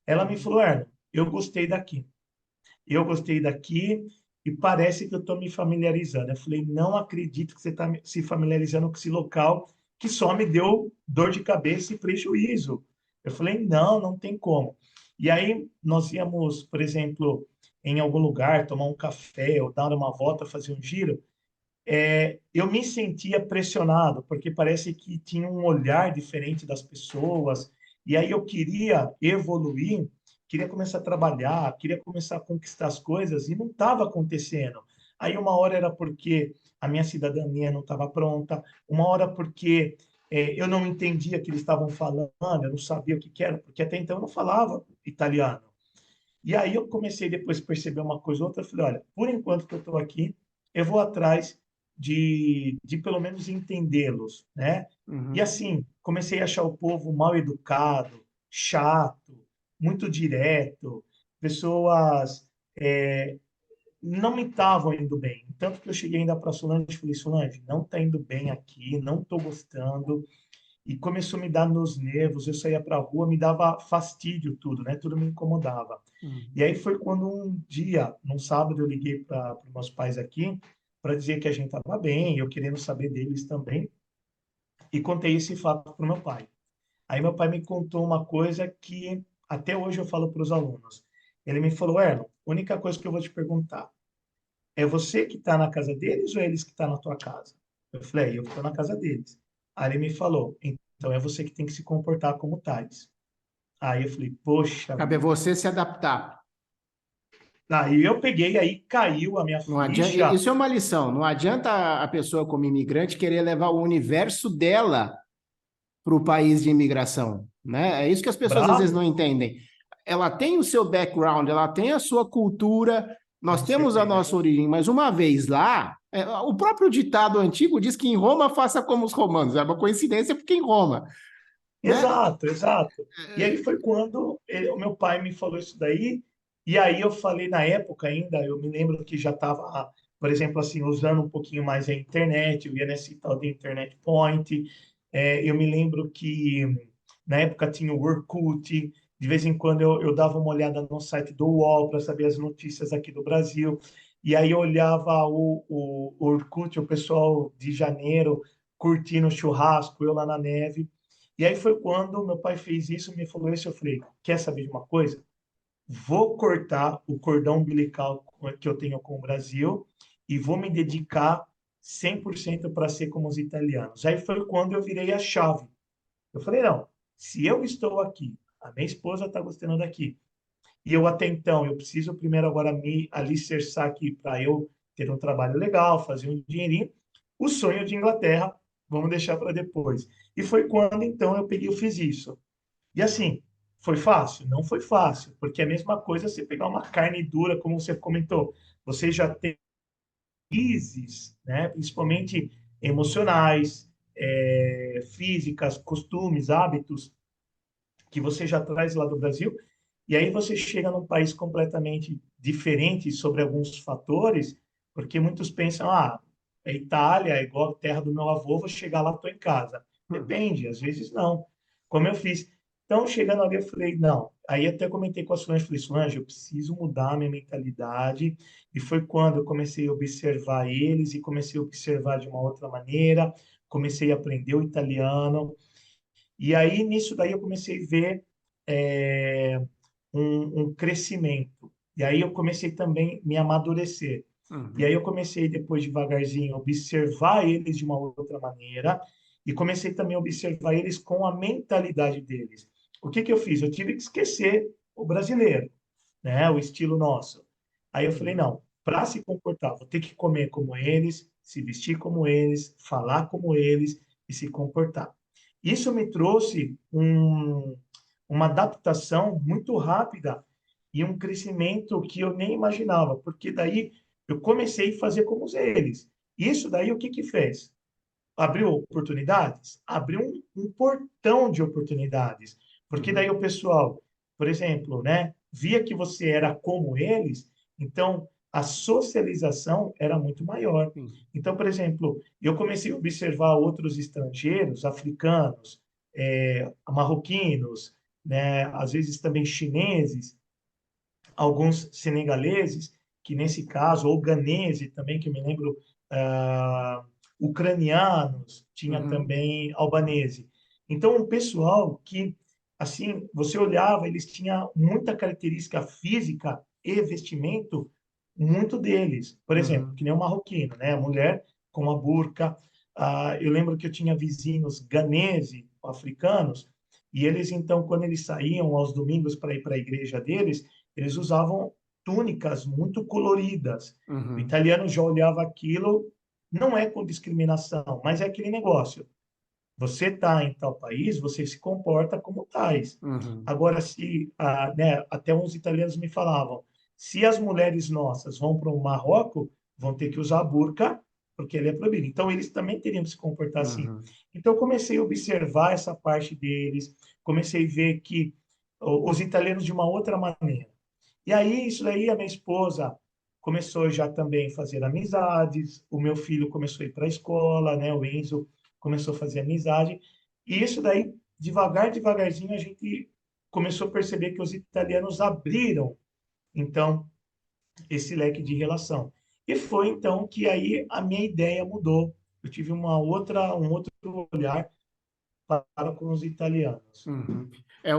Ela me Uhum. falou, Erno, eu gostei daqui. Eu gostei daqui e parece que eu estou me familiarizando. Eu falei, não acredito que você está se familiarizando com esse local que só me deu dor de cabeça e prejuízo. Eu falei, não, não tem como. E aí nós íamos, por exemplo, em algum lugar tomar um café ou dar uma volta, fazer um giro. eu me sentia pressionado, porque parece que tinha um olhar diferente das pessoas, e aí eu queria evoluir, queria começar a trabalhar, queria começar a conquistar as coisas, e não estava acontecendo. Aí uma hora era porque a minha cidadania não estava pronta, uma hora porque eu não entendia o que eles estavam falando, eu não sabia o que que era, porque até então eu não falava italiano. E aí eu comecei depois a perceber uma coisa ou outra, eu falei, olha, por enquanto que eu estou aqui, eu vou atrás de pelo menos entendê-los, né? E Uhum. assim, comecei a achar o povo mal educado, chato, muito direto, pessoas não me estavam indo bem. Tanto que eu cheguei ainda para a Solange e falei, Solange, não está indo bem aqui, não estou gostando. E começou a me dar nos nervos, eu saía para a rua, me dava fastídio tudo, né? Tudo me incomodava. E Uhum. aí foi quando um dia, num sábado, eu liguei para os meus pais aqui para dizer que a gente estava bem, eu querendo saber deles também, e contei esse fato para o meu pai. Aí meu pai me contou uma coisa que até hoje eu falo para os alunos. Ele me falou, Erlon, a única coisa que eu vou te perguntar, é você que está na casa deles ou é eles que estão na tua casa? Eu falei, eu estou na casa deles. Aí ele me falou, então é você que tem que se comportar como tais. Aí eu falei, poxa Cabe a vida. você se adaptar. Aí eu peguei, aí caiu a minha Não adianta, ficha. isso é uma lição. Não adianta a pessoa como imigrante querer levar o universo dela para o país de imigração, né? É isso que as pessoas às vezes Bravo, não entendem. Ela tem o seu background, ela tem a sua cultura, nós com temos a nossa certeza. origem, mas uma vez lá, o próprio ditado antigo diz que em Roma faça como os romanos. É uma coincidência porque em Roma, né? Exato, exato. E aí foi quando o meu pai me falou isso daí, e aí eu falei na época ainda, eu me lembro que já estava, por exemplo, assim, usando um pouquinho mais a internet, eu ia nesse tal de Internet Point, eu me lembro que na época tinha o Orkut, de vez em quando eu dava uma olhada no site do UOL para saber as notícias aqui do Brasil, e aí eu olhava o Orkut, o pessoal de janeiro curtindo churrasco, eu lá na neve, e aí foi quando meu pai fez isso, me falou isso, eu falei, quer saber de uma coisa? Vou cortar o cordão umbilical que eu tenho com o Brasil e vou me dedicar 100% para ser como os italianos. Aí foi quando eu virei a chave. Eu falei, não, se eu estou aqui, a minha esposa está gostando daqui, e eu até então, eu preciso primeiro agora me alicerçar aqui para eu ter um trabalho legal, fazer um dinheirinho. O sonho de Inglaterra, vamos deixar para depois. E foi quando então eu peguei e fiz isso. E assim, foi fácil? Não foi fácil, porque é a mesma coisa você pegar uma carne dura, como você comentou. Você já tem crises, né? Principalmente emocionais, físicas, costumes, hábitos que você já traz lá do Brasil, e aí você chega num país completamente diferente sobre alguns fatores, porque muitos pensam, a Itália é igual a terra do meu avô, vou chegar lá, estou em casa. Depende, às vezes não. Como eu fiz. Então, chegando ali, eu falei, não. Aí até comentei com a Solange, falei, Solange, eu preciso mudar a minha mentalidade. E foi quando eu comecei a observar eles e comecei a observar de uma outra maneira, comecei a aprender o italiano, e aí, nisso daí, eu comecei a ver é, um crescimento. E aí, eu comecei também a me amadurecer. E aí, Uhum. eu comecei, depois, devagarzinho, a observar eles de uma outra maneira. E comecei também a observar eles com a mentalidade deles. O que que eu fiz? Eu tive que esquecer o brasileiro, né? O estilo nosso. Aí eu falei, Uhum. não, para se comportar, vou ter que comer como eles, se vestir como eles, falar como eles e se comportar. Isso me trouxe uma adaptação muito rápida e um crescimento que eu nem imaginava, porque daí eu comecei a fazer como eles. Isso daí o que que fez? Abriu oportunidades? Abriu um portão de oportunidades, porque daí Uhum. o pessoal, por exemplo, né, via que você era como eles, então a socialização era muito maior. Sim. Então, por exemplo, eu comecei a observar outros estrangeiros, africanos, marroquinos, né, às vezes também chineses, alguns senegaleses, que nesse caso, ou ganese também, que eu me lembro, ucranianos, tinha Uhum. também albanese. Então, um pessoal que, assim, você olhava, eles tinham muita característica física e vestimento muito deles. Por exemplo, Uhum. que nem o marroquino, né? A mulher com a burca. Eu lembro que eu tinha vizinhos ganeses, africanos, e eles, então, quando eles saíam aos domingos para ir para a igreja deles, eles usavam túnicas muito coloridas. O Uhum, italiano já olhava aquilo, não é com discriminação, mas é aquele negócio. Você está em tal país, você se comporta como tais. uhum, Agora, né, até uns italianos me falavam, se as mulheres nossas vão para o Marrocos, vão ter que usar a burca, porque ele é proibido. Então, eles também teriam que se comportar assim. uhum, Então, eu comecei a observar essa parte deles, comecei a ver que os italianos de uma outra maneira. E aí, isso daí, a minha esposa começou já também a fazer amizades, o meu filho começou a ir para a escola, né? O Enzo começou a fazer amizade. E isso daí, devagar, devagarzinho, a gente começou a perceber que os italianos abriram, então, esse leque de relação. E foi, então, que aí a minha ideia mudou. Eu tive um outro olhar para com os italianos. uhum.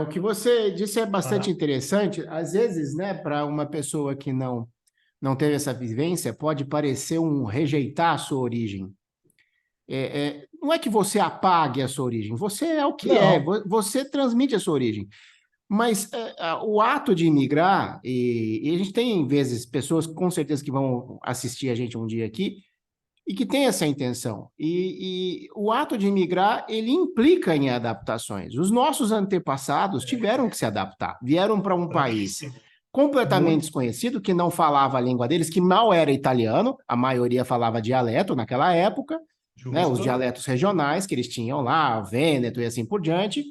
O que você disse é bastante Para... interessante. Às vezes, né, para uma pessoa que não teve essa vivência, pode parecer um rejeitar a sua origem. Não é que você apague a sua origem, você é o que é, Não, você transmite a sua origem. Mas o ato de imigrar, e a gente tem, vezes, pessoas com certeza que vão assistir a gente um dia aqui, e que tem essa intenção. E o ato de imigrar, ele implica em adaptações. Os nossos antepassados tiveram que se adaptar, vieram para um país bravíssimo. completamente Muito desconhecido, que não falava a língua deles, que mal era italiano, a maioria falava dialeto naquela época, né, os justo. dialetos regionais que eles tinham lá, Vêneto e assim por diante.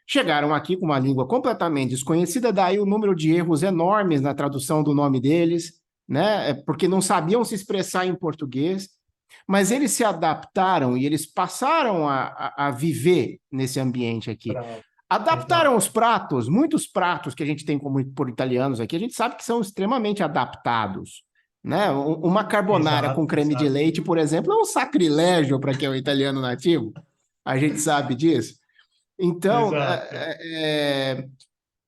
Chegaram aqui com uma língua completamente desconhecida, daí o número de erros enormes na tradução do nome deles, né? Porque não sabiam se expressar em português, mas eles se adaptaram e eles passaram a viver nesse ambiente aqui. Bravo. Adaptaram os Exato. pratos, muitos pratos que a gente tem como por italianos aqui, a gente sabe que são extremamente adaptados. Né? Uma carbonara com Exato, creme de exato. leite, por exemplo, é um sacrilégio para quem é um italiano nativo. A gente sabe disso. Então, Exato.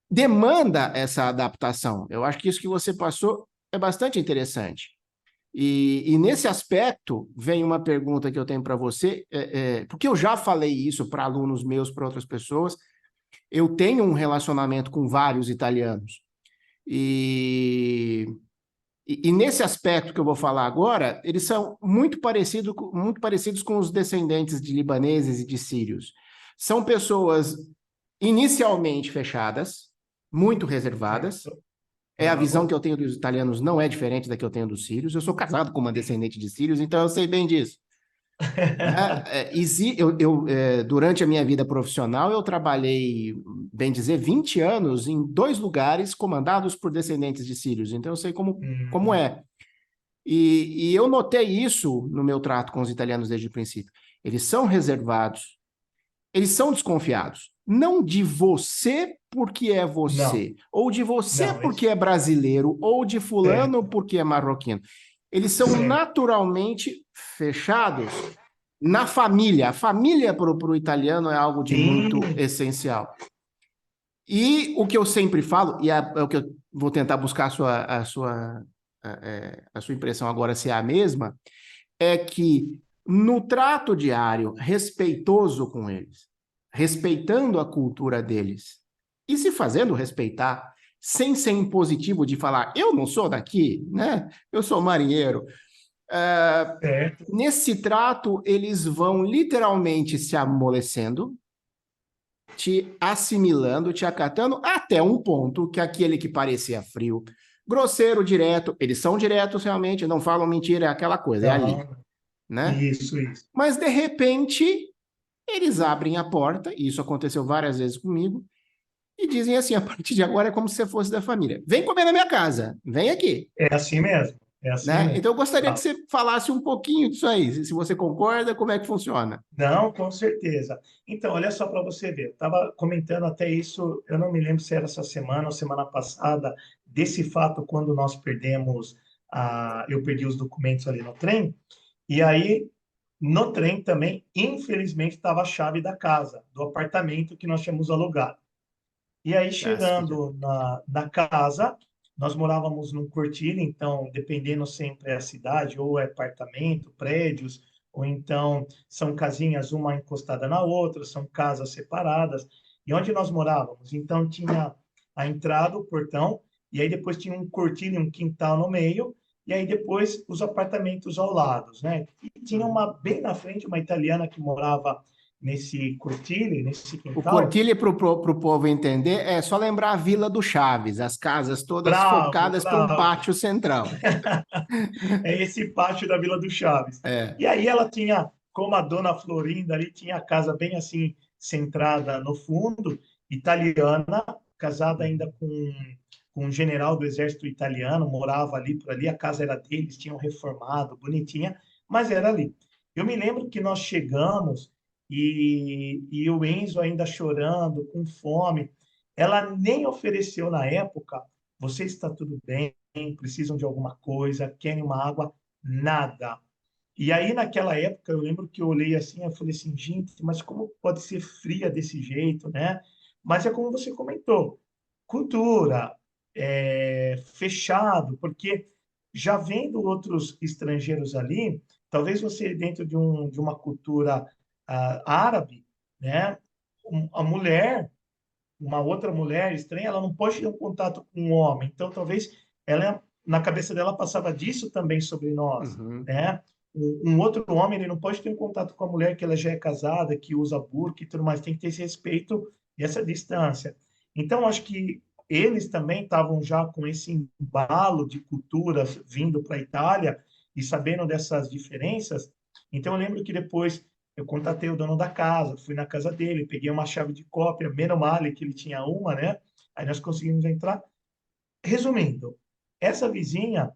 demanda essa adaptação. Eu acho que isso que você passou é bastante interessante. E nesse aspecto, vem uma pergunta que eu tenho para você, porque eu já falei isso para alunos meus, para outras pessoas. Eu tenho um relacionamento com vários italianos. E, e nesse aspecto que eu vou falar agora, eles são muito parecidos com os descendentes de libaneses e de sírios. São pessoas inicialmente fechadas, muito reservadas. Certo. É a visão que Bravo. eu tenho dos italianos, não é diferente da que eu tenho dos sírios. Eu sou casado com uma descendente de sírios, então eu sei bem disso. Né? Durante a minha vida profissional, eu trabalhei, bem dizer, 20 anos em dois lugares comandados por descendentes de sírios, então eu sei como Hum, é. E eu notei isso no meu trato com os italianos desde o princípio. Eles são reservados, eles são desconfiados. Não de você porque é não, você, ou de você não, porque é brasileiro, ou de fulano certo, porque é marroquino. Eles são certo. naturalmente fechados na família. A família para o italiano é algo de muito Sim, essencial. E o que eu sempre falo, e é o que eu vou tentar buscar a sua impressão agora se é a mesma, é que no trato diário, respeitoso com eles, respeitando a cultura deles e se fazendo respeitar, sem ser impositivo de falar, eu não sou daqui, né? Eu sou marinheiro. certo. Nesse trato, eles vão literalmente se amolecendo, te assimilando, te acatando, até um ponto que aquele que parecia frio, grosseiro, direto, eles são diretos realmente, não falam mentira, é aquela coisa, é ali, Não, né? isso. Mas, de repente, eles abrem a porta, e isso aconteceu várias vezes comigo, e dizem assim: a partir de agora é como se você fosse da família. Vem comer na minha casa, vem aqui. É assim mesmo, é assim Né? mesmo. Então, eu gostaria que Ah, você falasse um pouquinho disso aí, se você concorda, como é que funciona. não, com certeza. Então, olha só para você ver. Estava comentando até isso, eu não me lembro se era essa semana ou semana passada, desse fato quando nós perdemos, eu perdi os documentos ali no trem. E aí, no trem também, infelizmente, estava a chave da casa, do apartamento que nós tínhamos alugado. E aí, Nossa, que dia. chegando na casa, nós morávamos num cortilho, então, dependendo sempre da cidade, ou é apartamento, prédios, ou então são casinhas uma encostada na outra, são casas separadas. E onde nós morávamos? Então, tinha a entrada, o portão, e aí depois tinha um cortilho, um quintal no meio, e aí depois os apartamentos ao lado, né? E tinha uma, bem na frente, uma italiana que morava nesse cortilho, nesse O quintal. Cortilha, para o povo entender, é só lembrar a Vila do Chaves, as casas todas Bravo, focadas para um bravo. pátio central. É esse pátio da Vila do Chaves. É. E aí ela tinha, como a dona Florinda ali, tinha a casa bem assim, centrada no fundo, italiana, casada ainda com um general do exército italiano, morava ali por ali, a casa era deles, tinham reformado, bonitinha, mas era ali. Eu me lembro que nós chegamos e o Enzo ainda chorando, com fome. Ela nem ofereceu na época, você está tudo bem, precisam de alguma coisa, querem uma água, nada. E aí, naquela época, eu lembro que eu olhei assim, eu falei assim, gente, mas como pode ser fria desse jeito, né? Mas é como você comentou, cultura, fechado, porque já vendo outros estrangeiros ali, talvez você dentro de uma cultura árabe, né? A mulher, uma outra mulher estranha, ela não pode ter um contato com um homem. Então, talvez ela, na cabeça dela, passava disso também sobre nós, Uhum. né? Um outro homem, ele não pode ter um contato com a mulher que ela já é casada, que usa burca e tudo mais. Tem que ter esse respeito e essa distância. Então, acho que eles também estavam já com esse embalo de culturas vindo para a Itália e sabendo dessas diferenças. Então, eu lembro que depois eu contatei o dono da casa, fui na casa dele, peguei uma chave de cópia, menos mal que ele tinha uma, né? Aí nós conseguimos entrar. Resumindo, essa vizinha,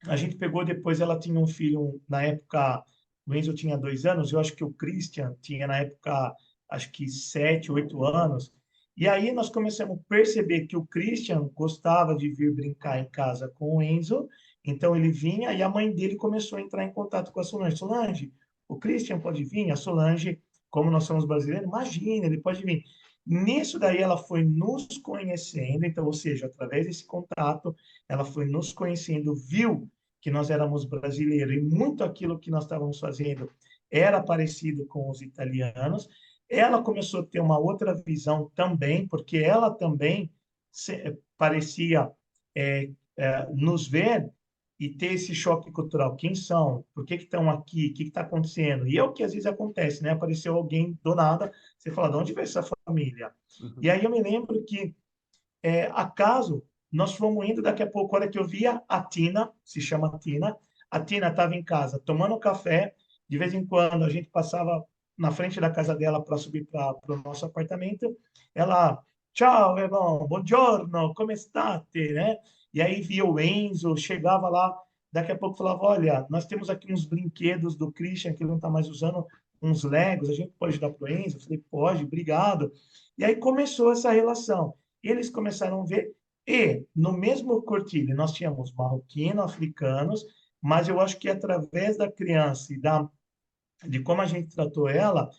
a gente pegou depois, ela tinha um filho, na época, o Enzo tinha 2 anos, eu acho que o Christian tinha, na época, acho que 7, 8 anos. E aí nós começamos a perceber que o Christian gostava de vir brincar em casa com o Enzo, então ele vinha e a mãe dele começou a entrar em contato com a Solange. Solange, o Christian pode vir? A Solange, como nós somos brasileiros, imagina, ele pode vir. Nisso daí ela foi nos conhecendo, então, ou seja, através desse contato, ela foi nos conhecendo, viu que nós éramos brasileiros e muito aquilo que nós estávamos fazendo era parecido com os italianos. Ela começou a ter uma outra visão também, porque ela também parecia nos ver e ter esse choque cultural. Quem são? Por que estão aqui? O que está acontecendo? E é o que às vezes acontece, né? Apareceu alguém do nada, você fala, de onde veio essa família? E Uhum. aí eu me lembro que acaso, nós fomos indo, daqui a pouco, a hora que eu via a Tina, se chama Tina, a Tina estava em casa tomando café, de vez em quando a gente passava na frente da casa dela para subir para o nosso apartamento, ela, tchau, irmão, buongiorno, come state, né? E aí via o Enzo, chegava lá, daqui a pouco falava, olha, nós temos aqui uns brinquedos do Christian que ele não está mais usando, uns Legos, a gente pode dar para o Enzo? Eu falei, pode, obrigado. E aí começou essa relação. Eles começaram a ver, e no mesmo cortilho nós tínhamos marroquinos, africanos, mas eu acho que através da criança e de como a gente tratou ela,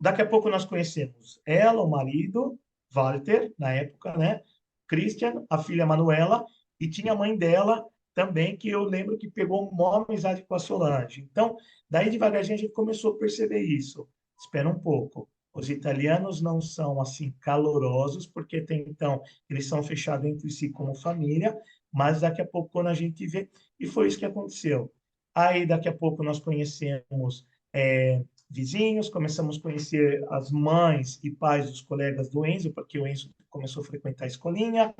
daqui a pouco nós conhecemos ela, o marido, Walter, na época, né? Christian, a filha Manuela, e tinha a mãe dela também, que eu lembro que pegou uma amizade com a Solange. Então, daí devagarzinho a gente começou a perceber isso. Espera um pouco. Os italianos não são assim calorosos, porque tem, então eles são fechados entre si como família, mas daqui a pouco quando a gente vê, e foi isso que aconteceu. Aí daqui a pouco nós conhecemos vizinhos, começamos a conhecer as mães e pais dos colegas do Enzo, porque o Enzo começou a frequentar a escolinha,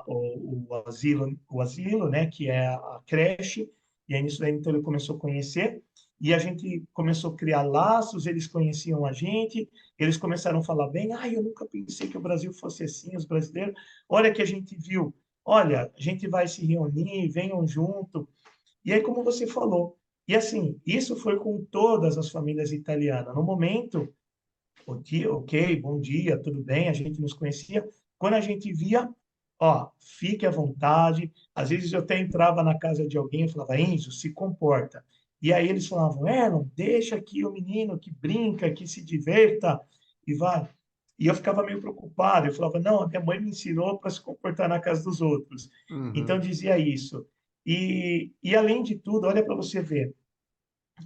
o asilo, né, que é a creche, e aí nisso daí então ele começou a conhecer, e a gente começou a criar laços, eles conheciam a gente, eles começaram a falar bem, eu nunca pensei que o Brasil fosse assim, os brasileiros, olha que a gente viu, olha, a gente vai se reunir, venham junto, e aí, como você falou, e assim, isso foi com todas as famílias italianas. No momento, ok, bom dia, tudo bem, a gente nos conhecia. Quando a gente via, ó, fique à vontade. Às vezes eu até entrava na casa de alguém e falava, Enzo, se comporta. E aí eles falavam, não deixa aqui o menino que brinca, que se divirta e vai. E eu ficava meio preocupado. Eu falava, não, a minha mãe me ensinou para se comportar na casa dos outros. Então, eu Uhum. dizia isso. E além de tudo, olha para você ver,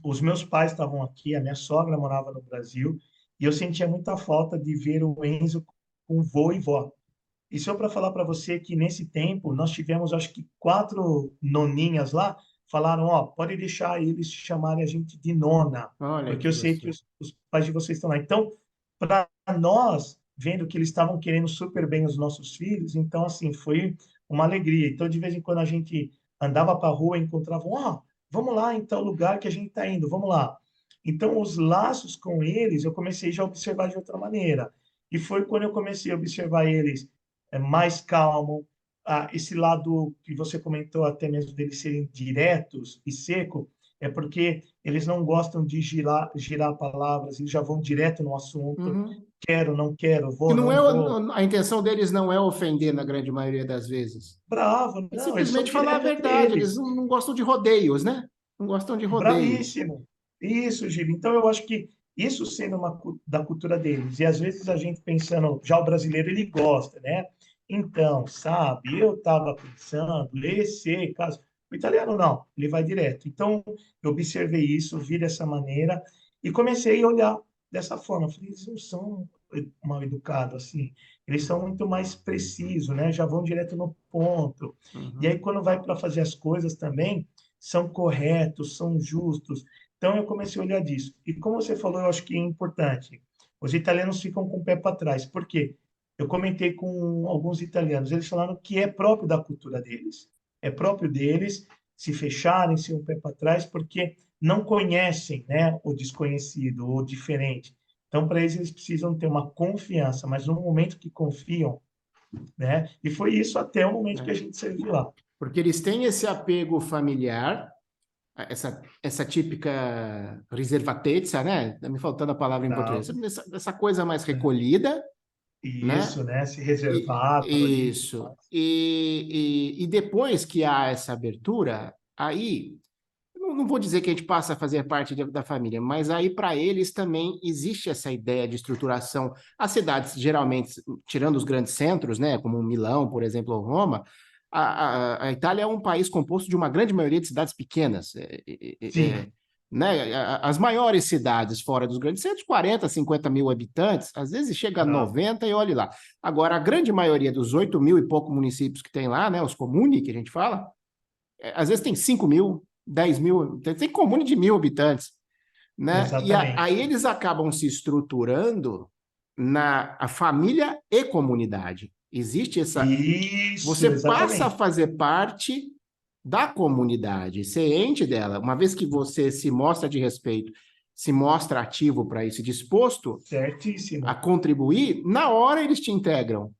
os meus pais estavam aqui, a minha sogra morava no Brasil, e eu sentia muita falta de ver o Enzo com vô e vó. E só para falar para você que nesse tempo nós tivemos, acho que 4 noninhas lá, falaram, ó, pode deixar eles chamarem a gente de nona, Olha porque que eu sei que gostoso. os pais de vocês estão lá. Então, para nós, vendo que eles estavam querendo super bem os nossos filhos, então, assim, foi uma alegria. Então, de vez em quando a gente andava para a rua e encontravam, ó, vamos lá em tal lugar que a gente está indo, vamos lá. Então, os laços com eles, eu comecei já a observar de outra maneira. E foi quando eu comecei a observar eles mais calmo. Esse lado que você comentou até mesmo deles serem diretos e seco, é porque eles não gostam de girar palavras, eles já vão direto no assunto. Uhum. Quero, não quero, E vou, não não é, vou. a intenção deles não é ofender na grande maioria das vezes. Bravo, É não, eles são simplesmente falar a direto entre verdade. Eles eles. não gostam de rodeios, né? Não gostam de rodeios. Bravíssimo. Isso, Gil. Então, eu acho que isso sendo da cultura deles, e às vezes a gente pensando, já o brasileiro ele gosta, né? Então, sabe, eu estava pensando, esse caso. O italiano não, ele vai direto. Então, eu observei isso, vi dessa maneira e comecei a olhar dessa forma. Falei, eles não são mal educados assim, eles são muito mais precisos, né? Já vão direto no ponto. E aí, Uhum. quando vai para fazer as coisas também, são corretos, são justos. Então, eu comecei a olhar disso. E como você falou, eu acho que é importante. Os italianos ficam com o pé para trás. Por quê? Eu comentei com alguns italianos, eles falaram que é próprio da cultura deles. É próprio deles se fecharem, ser um pé para trás, porque não conhecem, né, o desconhecido, o diferente. Então, para eles, eles precisam ter uma confiança, mas no momento que confiam, né? E foi isso até o momento que a É. gente saiu de lá. Porque eles têm esse apego familiar, essa típica riservatezza, né? Tá me faltando a palavra em português. Bravo. Essa coisa mais recolhida, né? Isso, né? Se reservado ali e tudo Isso. mais. E depois que há essa abertura, aí, não vou dizer que a gente passa a fazer parte da família, mas aí para eles também existe essa ideia de estruturação. As cidades, geralmente, tirando os grandes centros, né, como Milão, por exemplo, ou Roma, a Itália é um país composto de uma grande maioria de cidades pequenas. Sim, Né? As maiores cidades fora dos grandes centros, 40, 50 mil habitantes, às vezes chega a bravo. 90 e olhe lá. Agora, a grande maioria dos 8 mil e pouco municípios que tem lá, né, os comuni, que a gente fala, às vezes tem 5 mil, 10 mil, tem comune de 1.000 habitantes, né? E aí Exatamente. eles acabam se estruturando na a família e comunidade. Existe essa. Isso, Você passa a exatamente. fazer parte da comunidade, ser ente dela. Uma vez que você se mostra de respeito, se mostra ativo para isso, disposto a Certíssimo. contribuir, na hora eles te integram,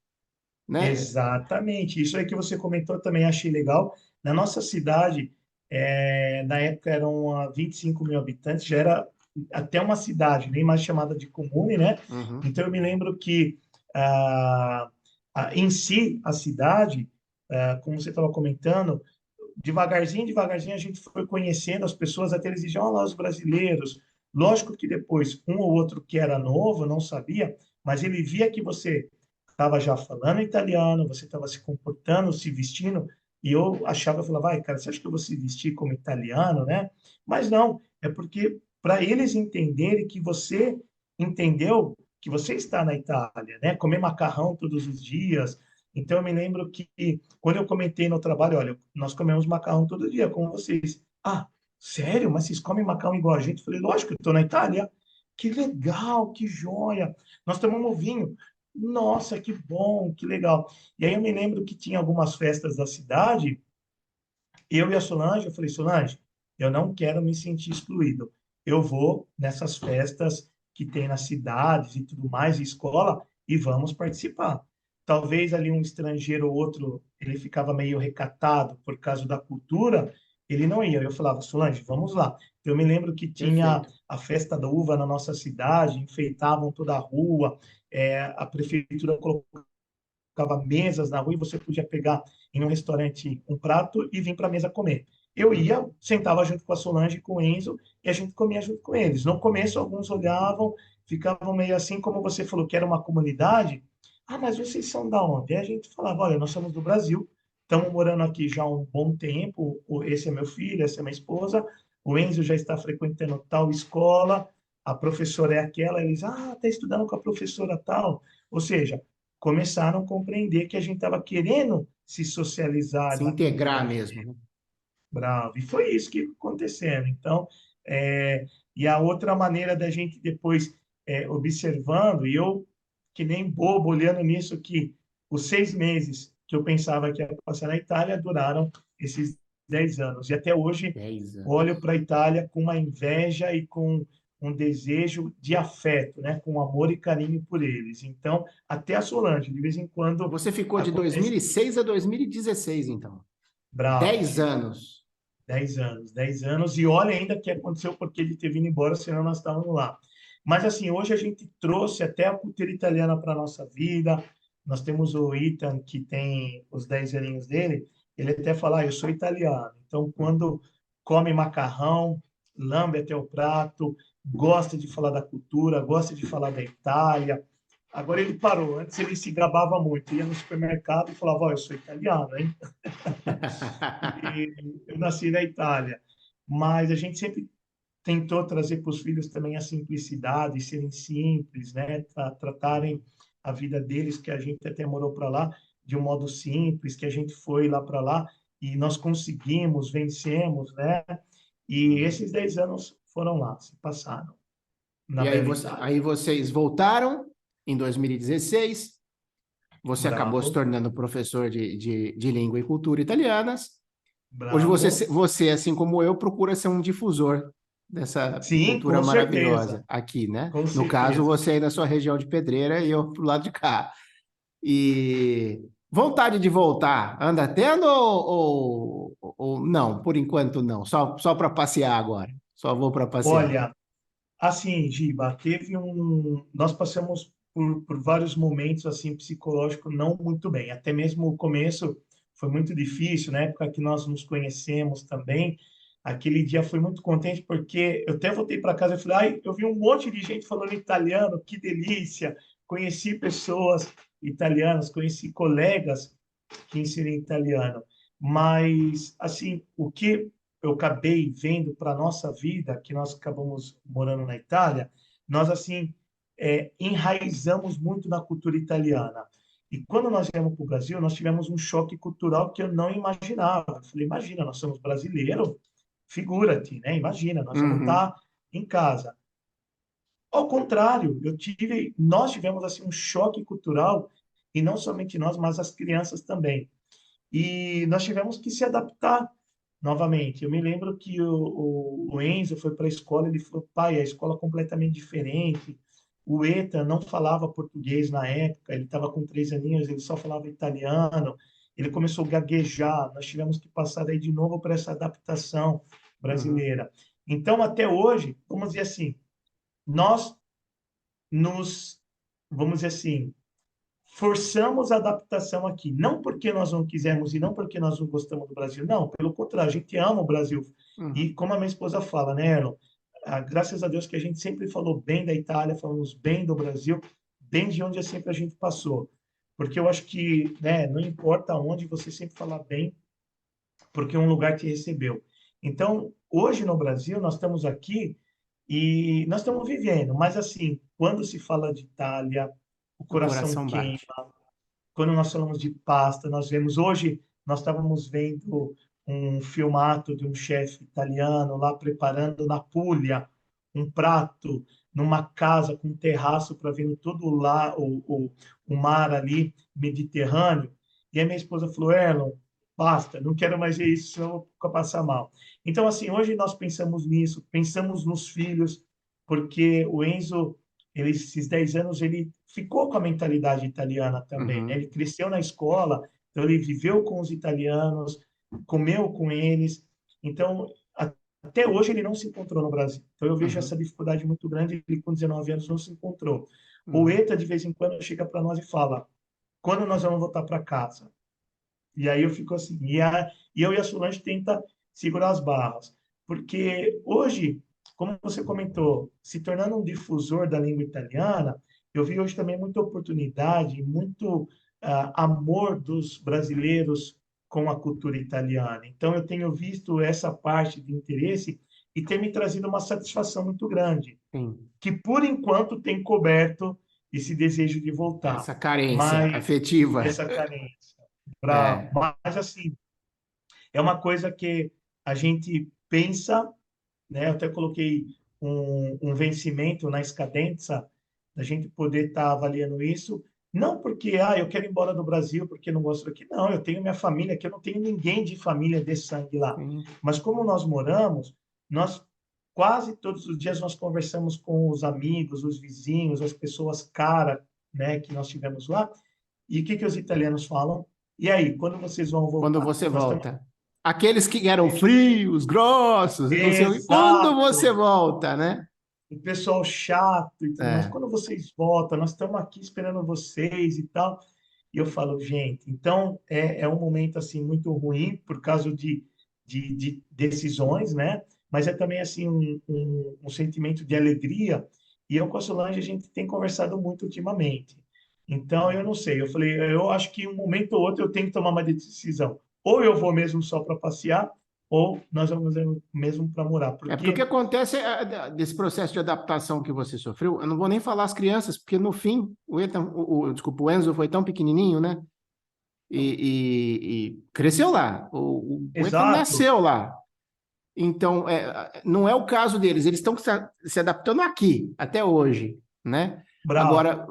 né? Exatamente. Isso aí que você comentou também achei legal. Na nossa cidade, na época eram 25 mil habitantes, já era até uma cidade, nem mais chamada de comune, né? Uhum. Então eu me lembro que em si a cidade, como você estava comentando, devagarzinho, devagarzinho a gente foi conhecendo as pessoas, até eles diziam, olha lá os brasileiros. Lógico que depois um ou outro que era novo, não sabia, mas ele via que você estava já falando italiano, você estava se comportando, se vestindo, e eu achava, eu falava, vai, cara, você acha que eu vou se vestir como italiano, né? Mas não, é porque para eles entenderem que você entendeu que você está na Itália, né? Comer macarrão todos os dias. Então eu me lembro que quando eu comentei no trabalho, olha, nós comemos macarrão todo dia, como vocês. Ah, sério? Mas vocês comem macarrão igual a gente? Eu falei, lógico, eu estou na Itália. Que legal, que joia. Nós tomamos vinho. Nossa, que bom, que legal. E aí eu me lembro que tinha algumas festas da cidade, eu e a Solange, eu falei, Solange, eu não quero me sentir excluído. Eu vou nessas festas que tem nas cidades e tudo mais, e escola, e vamos participar. Talvez ali um estrangeiro ou outro, ele ficava meio recatado por causa da cultura, ele não ia. Eu falava, Solange, vamos lá. Eu me lembro que tinha Perfeito. a festa da uva na nossa cidade, enfeitavam toda a rua, a prefeitura colocava mesas na rua e você podia pegar em um restaurante um prato e vir para a mesa comer. Eu Uhum. ia, sentava junto com a Solange e com o Enzo e a gente comia junto com eles. No começo, alguns olhavam, ficavam meio assim, como você falou, que era uma comunidade. Ah, mas vocês são da onde? E a gente falava, olha, nós somos do Brasil, estamos morando aqui já há um bom tempo, esse é meu filho, essa é minha esposa, o Enzo já está frequentando tal escola, a professora é aquela, eles, está estudando com a professora tal. Ou seja, começaram a compreender que a gente estava querendo se socializar Se na integrar cultura mesmo, né? bravo. E foi isso que acontecendo. Então, e a outra maneira da gente depois observando, e eu, que nem bobo, olhando nisso, que os 6 meses que eu pensava que ia passar na Itália duraram esses 10 anos. E até hoje 10 olho anos. para a Itália com uma inveja e com um desejo de afeto, né? Com amor e carinho por eles. Então, até a Solange, de vez em quando Você ficou de acontece 2006 a 2016, então. bravo. 10 anos. 10 anos, 10 anos, e olha ainda o que aconteceu porque ele teve ido embora, senão nós estávamos lá. Mas assim, hoje a gente trouxe até a cultura italiana para a nossa vida. Nós temos o Ethan, que tem os 10 aninhos dele, ele até fala, eu sou italiano. Então, quando come macarrão, lambe até o prato, gosta de falar da cultura, gosta de falar da Itália. Agora ele parou, antes ele se gabava muito, ia no supermercado e falava, eu sou italiano, hein? E eu nasci na Itália, mas a gente sempre tentou trazer para os filhos também a simplicidade, serem simples, né? Tratarem a vida deles, que a gente até morou para lá, de um modo simples, que a gente foi lá para lá e nós conseguimos, vencemos, né? E Uhum. esses 10 anos foram lá, se passaram na E aí, bela Itália. aí vocês voltaram em 2016. Você acabou se Bravo, tornando professor de língua e cultura italianas. Hoje bravo. você, assim como eu, procura ser um difusor dessa Sim, cultura com maravilhosa certeza, aqui, né? com No caso, certeza. você aí na sua região de Pedreira e eu pro lado de cá. E vontade de voltar, anda tendo ou não? Por enquanto não, só para passear agora. Só vou para passear. Olha, assim, Giba, teve um. Nós passamos por vários momentos assim psicológicos não muito bem. Até mesmo o começo foi muito difícil, na época que nós nos conhecemos também. Aquele dia foi muito contente porque eu até voltei para casa e falei, ai, eu vi um monte de gente falando italiano, que delícia! Conheci pessoas italianas, conheci colegas que ensinem italiano. Mas, assim, o que eu acabei vendo para a nossa vida, que nós acabamos morando na Itália, nós, assim, enraizamos muito na cultura italiana. E quando nós viemos para o Brasil, nós tivemos um choque cultural que eu não imaginava. Eu falei, imagina, nós somos brasileiros, figura-te, né? Imagina, nós vamos Uhum, estar em casa. Ao contrário, nós tivemos assim um choque cultural e não somente nós, mas as crianças também. E nós tivemos que se adaptar novamente. Eu me lembro que o Enzo foi para a escola, ele falou, pai, a escola é completamente diferente. O Eta não falava português na época, ele estava com 3 aninhos, ele só falava italiano. Ele começou a gaguejar. Nós tivemos que passar daí de novo para essa adaptação uhum, brasileira. Então, até hoje, vamos dizer assim, nós nos, vamos dizer assim, forçamos a adaptação aqui. Não porque nós não quisermos e não porque nós não gostamos do Brasil, não. Pelo contrário, a gente ama o Brasil. uhum. E como a minha esposa fala, né, Erlon? Graças a Deus que a gente sempre falou bem da Itália, falamos bem do Brasil, bem de onde sempre a gente passou. Porque eu acho que, né, não importa onde, você sempre fala bem, porque é um lugar que recebeu. Então, hoje no Brasil, nós estamos aqui e nós estamos vivendo, mas assim, quando se fala de Itália, o O coração coração queima. bate. Quando nós falamos de pasta, nós vemos hoje, nós estávamos vendo um filmato de um chefe italiano lá preparando na Puglia um prato numa casa com um terraço para ver todo lá o mar ali Mediterrâneo. E a minha esposa falou: Erlon, basta, não quero mais ver isso, senão eu vou passar mal. Então, assim, hoje nós pensamos nisso, pensamos nos filhos, porque o Enzo esses 10 anos, ele ficou com a mentalidade italiana também, né? Uhum, Ele cresceu na escola, então ele viveu com os italianos, comeu com eles. Então, até hoje ele não se encontrou no Brasil. Então eu vejo essa uhum, dificuldade muito grande, ele com 19 anos não se encontrou. O uhum. ETA, de vez em quando, chega para nós e fala, quando nós vamos voltar para casa? E aí eu fico assim, e eu e a Solange tenta segurar as barras. Porque hoje, como você comentou, se tornando um difusor da língua italiana, eu vi hoje também muita oportunidade, muito amor dos brasileiros com a cultura italiana. Então, eu tenho visto essa parte de interesse e tem me trazido uma satisfação muito grande, Sim. que por enquanto tem coberto esse desejo de voltar, Essa carência mas afetiva. essa carência. É, Mas, assim, é uma coisa que a gente pensa, né? Eu até coloquei um vencimento na escadenza, da gente poder estar avaliando isso, não porque eu quero ir embora do Brasil porque não gosto daqui, não, eu tenho minha família aqui, eu não tenho ninguém de família de sangue lá. sim. Mas como nós moramos, nós quase todos os dias nós conversamos com os amigos, os vizinhos, as pessoas cara, né, que nós tivemos lá. E o que que os italianos falam? E aí, quando vocês vão Quando voltar? você Nós estamos volta. Aqueles que eram frios, grossos, e não sei o quê. Quando você exato. volta, né? O pessoal chato e tudo mais. É, Quando vocês voltam, nós estamos aqui esperando vocês e tal. E eu falo, gente, então é um momento assim muito ruim por causa de decisões, né? Mas é também assim um sentimento de alegria. E eu com a Solange a gente tem conversado muito ultimamente. Então eu não sei. Eu falei, eu acho que um momento ou outro eu tenho que tomar uma decisão. Ou eu vou mesmo só para passear, ou nós vamos mesmo para morar, porque o que porque acontece desse processo de adaptação que você sofreu, eu não vou nem falar as crianças, porque no fim, desculpa, o Enzo foi tão pequenininho, né? E cresceu lá. O Ethan exato. nasceu lá. Então, não é o caso deles, eles estão se adaptando aqui, até hoje, né? Bravo. Agora,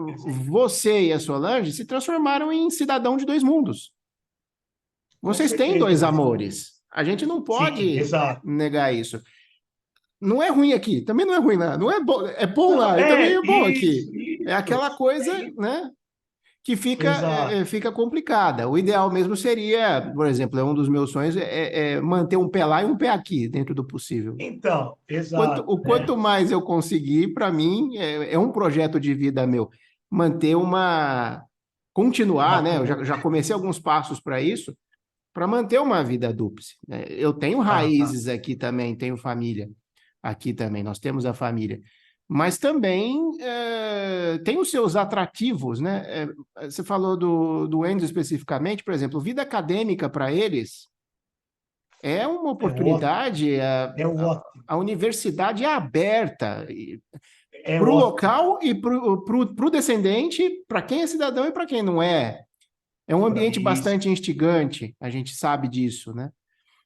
você e a Solange se transformaram em cidadão de dois mundos. Com Vocês têm certeza, dois Gil. amores. A gente não Sim, pode exato. negar isso. Não é ruim aqui, também não é ruim lá. Não é bom, é bom Não, lá e também é bom aqui. isso, É isso. aquela É coisa, isso. né, que Exato. fica complicada. O ideal mesmo seria, por exemplo, um dos meus sonhos é manter um pé lá e um pé aqui, dentro do possível. Então, exato, O né? quanto mais eu conseguir, para mim, é um projeto de vida meu. Manter uma. Continuar, Uma né? Eu coisa. já comecei alguns passos para isso, para manter uma vida dupla, né? Eu tenho Aham. raízes aqui também, tenho família aqui também, nós temos a família. Mas também tem os seus atrativos, né? Você falou do Enzo especificamente, por exemplo, vida acadêmica para eles é uma É ótimo. oportunidade, É ótimo. a universidade é aberta É para o ótimo. local e para o descendente, para quem é cidadão e para quem não é. É um ambiente Bravíssimo. bastante instigante, a gente sabe disso, né?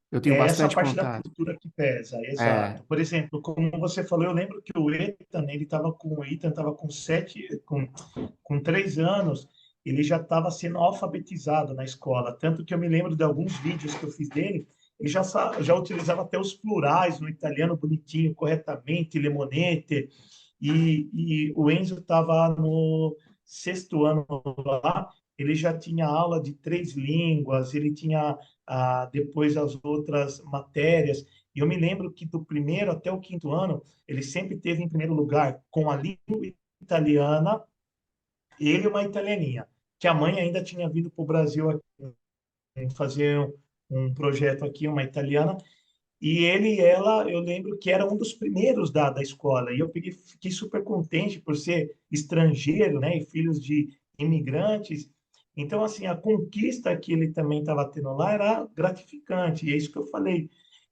Eu tenho É essa bastante parte da contato. cultura que pesa, É, exato. Por exemplo, como você falou, eu lembro que o Ethan estava com 3 anos, ele já estava sendo alfabetizado na escola. Tanto que eu me lembro de alguns vídeos que eu fiz dele, ele já utilizava até os plurais no italiano bonitinho, corretamente, lemonete. E o Enzo estava no 6º ano lá, ele já tinha aula de 3 línguas, ele tinha depois as outras matérias. E eu me lembro que do primeiro até o 5º ano, ele sempre teve em primeiro lugar com a língua italiana, ele e uma italianinha, que a mãe ainda tinha vindo para o Brasil fazer um projeto aqui, uma italiana, e ele e ela, eu lembro que era um dos primeiros da escola, e eu fiquei super contente por ser estrangeiro, né, e filhos de imigrantes. Então, assim, a conquista que ele também estava tendo lá era gratificante, e é isso que eu falei.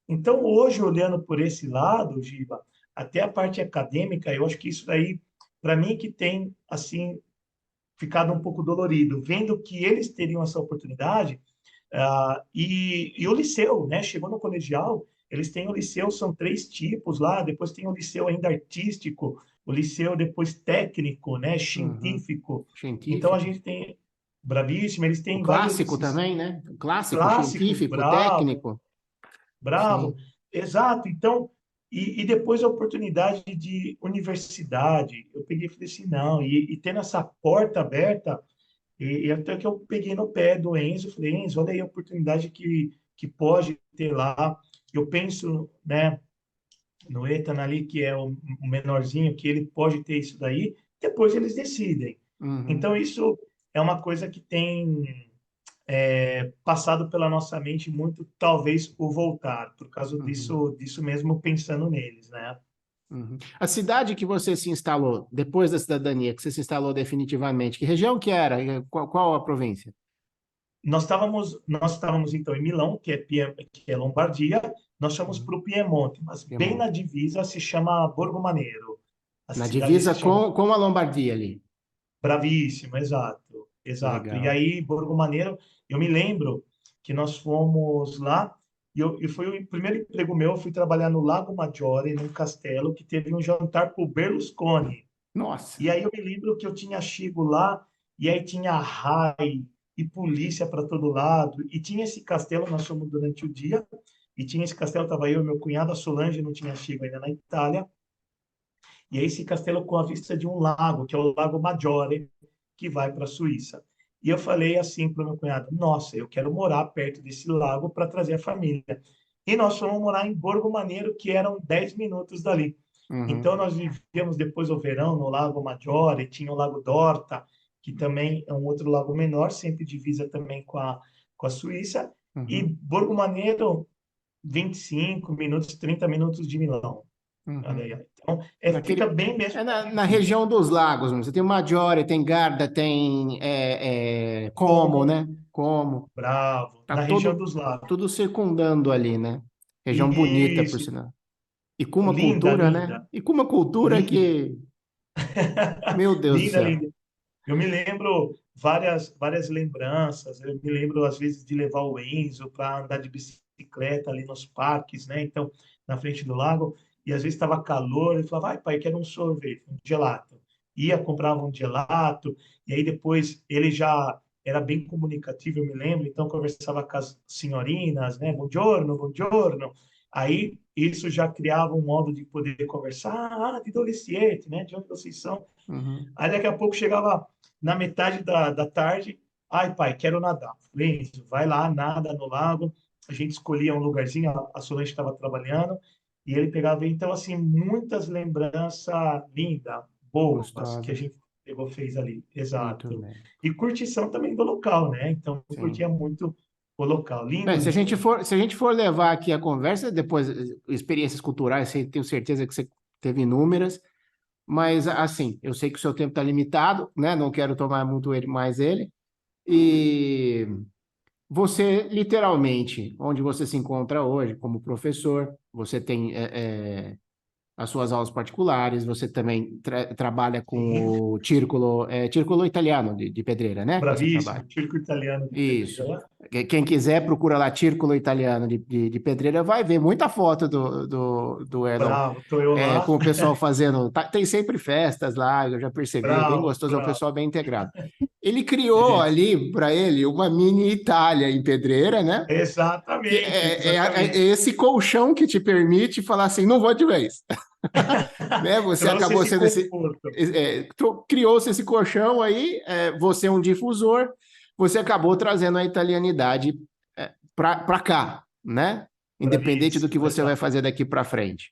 Então, hoje, olhando por esse lado, Giba, até a parte acadêmica, eu acho que isso daí, para mim, que tem, assim, ficado um pouco dolorido, vendo que eles teriam essa oportunidade, e o liceu, né? Chegou no colegial, eles têm o liceu, são 3 tipos lá, depois tem o liceu ainda artístico, o liceu depois técnico, né? uhum. Científico. Então a Científico. gente tem bravíssimo, eles O têm vários clássico esses também, né? O clássico, clássico, científico, bravo, técnico. bravo, Sim. exato. Então, e depois a oportunidade de universidade, eu peguei e falei assim, não, e tendo essa porta aberta, e até que eu peguei no pé do Enzo, falei, Enzo, olha aí a oportunidade que pode ter lá. Eu penso, né, no Ethan ali, que é o menorzinho, que ele pode ter isso daí, depois eles decidem. Uhum, Então, isso é uma coisa que tem passado pela nossa mente muito, talvez, o voltar, por causa uhum. disso mesmo pensando neles, né? Uhum. A cidade que você se instalou, depois da cidadania, que você se instalou definitivamente, que região que era? Qual a província? Nós estávamos então em Milão, que é Lombardia. Nós fomos Uhum. para o Piemonte, mas bem na Piemonte. divisa se chama Borgo Maneiro. A Na cidade divisa se chama com a Lombardia ali. Bravíssimo, exato, exato. E Legal. aí, Borgo Maneiro, eu me lembro que nós fomos lá e foi o primeiro emprego meu. Eu fui trabalhar no Lago Maggiore, num castelo que teve um jantar para o Berlusconi. Nossa. E aí eu me lembro que eu tinha chego lá e aí tinha raio e polícia para todo lado. E tinha esse castelo, nós fomos durante o dia, e tinha esse castelo, estava eu e meu cunhado, a Solange não tinha chego ainda na Itália. E aí esse castelo com a vista de um lago, que é o Lago Maggiore, que vai para a Suíça. E eu falei assim para o meu cunhado: nossa, eu quero morar perto desse lago para trazer a família. E nós fomos morar em Borgo Maneiro, que eram 10 minutos dali. Uhum. Então, nós vivíamos depois o verão no Lago Maggiore, tinha o Lago d'Orta, que também é um outro lago menor, sempre divisa também com a Suíça. E Uhum. Borgo Maneiro, 25 minutos, 30 minutos de Milão. Olha Uhum. aí. Então, fica Naquele, bem mesmo é na na divisa. região dos lagos, mesmo. Você tem Maggiore, tem Garda, tem Como, Como, né? Como. Bravo, Tá na região todo, dos lagos. tudo circundando ali, né? Região bonita, por Isso, sinal. E com uma linda, cultura, né? linda, E com uma cultura linda, que, meu Deus do linda, céu. linda. Eu me lembro várias lembranças. Eu me lembro, às vezes, de levar o Enzo para andar de bicicleta ali nos parques, né? Então, na frente do lago. E às vezes estava calor. Ele falava: vai, pai, quero um sorvete, um gelato. Ia, comprava um gelato. E aí depois ele já era bem comunicativo, eu me lembro. Então, conversava com as senhorinas, né? Buongiorno, buongiorno. Aí isso já criava um modo de poder conversar. Ah, de dove siete, né? De onde vocês são? Uhum. Aí daqui a pouco chegava na metade da tarde, ai pai, quero nadar. Falei: "Enzo, vai lá, nada no lago." A gente escolhia um lugarzinho, a Solange estava trabalhando, e ele pegava. Então, assim, muitas lembranças lindas, boas, que a Gostosas. gente pegou, fez ali. Muito Exato. bem. E curtição também do local, né? Então, eu Sim. curtia muito o local. Lindo, Bem, se a lindo, gente lindo. for, se a gente for levar aqui a conversa, depois, experiências culturais, eu tenho certeza que você teve inúmeras, mas, assim, eu sei que o seu tempo está limitado, né? Não quero tomar muito mais ele. E você, literalmente, onde você se encontra hoje, como professor, você tem as suas aulas particulares, você também trabalha Sim, com o círculo, círculo italiano de pedreira, né? Que você trabalha. bravíssimo, circo italiano de Isso. pedreira. Quem quiser, procura lá Círculo Italiano de Pedreira, vai ver muita foto do Elon Bravo, tô eu com lá. o pessoal fazendo. Tem sempre festas lá, eu já percebi, é bem Bravo, gostoso, é um bravo. pessoal bem integrado. Ele criou É. ali para ele uma mini Itália em Pedreira, né? Que Exatamente, é exatamente. esse colchão que te permite falar assim, não vou de vez. Né? Você Trouxe acabou esse sendo esse. conforto. Criou-se esse colchão aí, você é um difusor, você acabou trazendo a italianidade para cá, né? Independente do que Bravíssimo, você vai exato, fazer daqui para frente.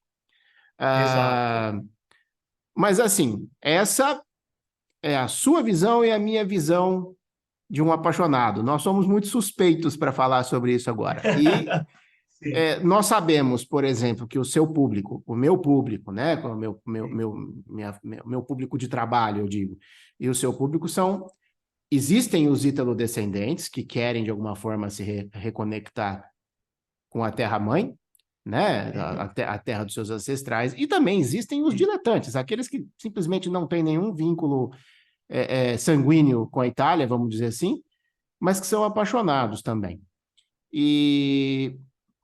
exato. Ah, mas assim, essa é a sua visão e a minha visão de um apaixonado. Nós somos muito suspeitos para falar sobre isso agora. E Sim, nós sabemos, por exemplo, que o seu público, o meu público, né, o sim, meu público de trabalho, eu digo, e o seu público existem os ítalo-descendentes que querem, de alguma forma, se reconectar com a terra-mãe, né, sim, a terra dos seus ancestrais, e também existem os sim. diletantes, aqueles que simplesmente não têm nenhum vínculo sanguíneo com a Itália, vamos dizer assim, mas que são apaixonados também. E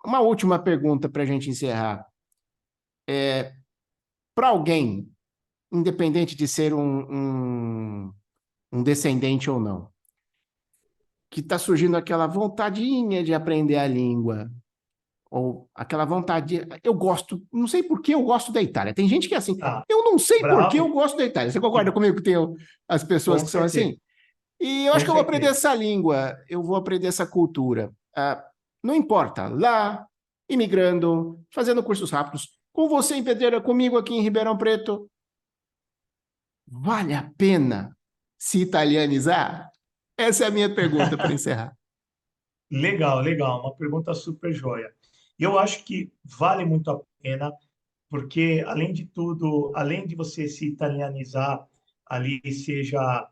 uma última pergunta para a gente encerrar. Para alguém, independente de ser um descendente ou não, que está surgindo aquela vontadinha de aprender a língua, ou aquela vontade eu gosto, não sei por que eu gosto da Itália. Tem gente que é assim, Tá, eu não sei por que eu bravo? gosto da Itália. Você concorda Sim, comigo que tem as pessoas com que são assim? certeza, E eu acho com que eu vou aprender certeza. essa língua, eu vou aprender essa cultura. Não importa, lá, imigrando, fazendo cursos rápidos, com você em Pedreira, comigo aqui em Ribeirão Preto, vale a pena se italianizar? Essa é a minha pergunta para encerrar. Legal, legal. Uma pergunta super joia. Eu acho que vale muito a pena. porque, além de tudo, além de você se italianizar ali, seja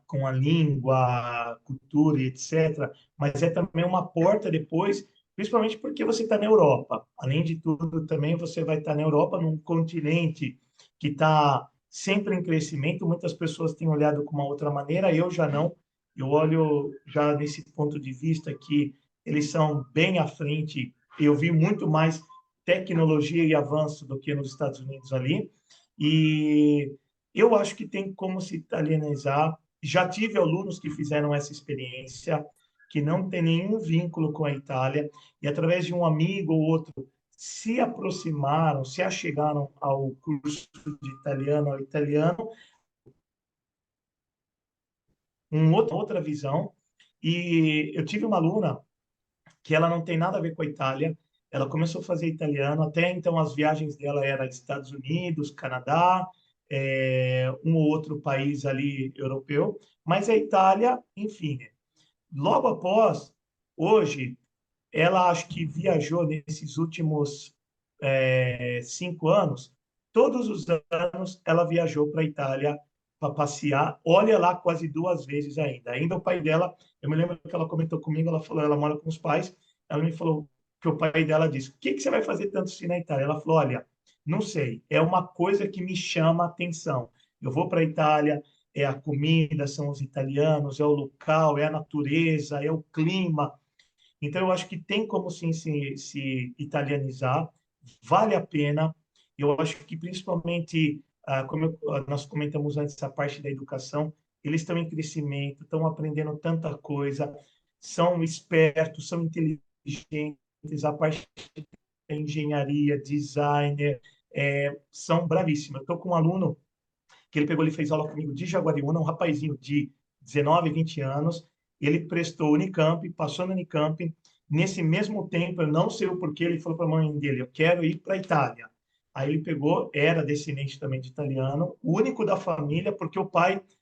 com a língua, a cultura, e etc., mas é também uma porta depois, principalmente porque você está na Europa. Além de tudo, também você vai estar na Europa, num continente que está sempre em crescimento. Muitas pessoas têm olhado com uma outra maneira, eu já não. Eu olho já nesse ponto de vista que eles são bem à frente. Eu vi muito mais tecnologia e avanço do que nos Estados Unidos ali. E eu acho que tem como se italianizar. Já tive alunos que fizeram essa experiência, que não tem nenhum vínculo com a Itália, e através de um amigo ou outro se aproximaram, se achegaram ao curso de italiano, ao italiano, outra visão. E eu tive uma aluna que ela não tem nada a ver com a Itália. Ela começou a fazer italiano, até então as viagens dela eram Estados Unidos, Canadá, um ou outro país ali europeu, mas a Itália, enfim. Logo após, hoje, ela acho que viajou nesses últimos 5 anos, todos os anos ela viajou para a Itália para passear. Olha lá, quase 2 vezes ainda. Ainda o pai dela, eu me lembro que ela comentou comigo, ela falou, ela mora com os pais, ela me falou que o pai dela disse: "O que que você vai fazer tanto assim na Itália?" Ela falou: "Olha, não sei, é uma coisa que me chama a atenção. Eu vou para a Itália, é a comida, são os italianos, é o local, é a natureza, é o clima." Então, eu acho que tem como sim se italianizar, vale a pena. Eu acho que, principalmente, nós comentamos antes, a parte da educação, eles estão em crescimento, estão aprendendo tanta coisa, são espertos, são inteligentes, a parte da engenharia, designer, são bravíssimos. Eu estou com um aluno que ele pegou, ele fez aula comigo de Jaguariúna, um rapazinho de 19, 20 anos. Ele prestou Unicamp, passou no Unicamp. Nesse mesmo tempo, eu não sei o porquê, ele falou para a mãe dele: "Eu quero ir para a Itália." Aí ele pegou, era descendente também de italiano, o único da família, porque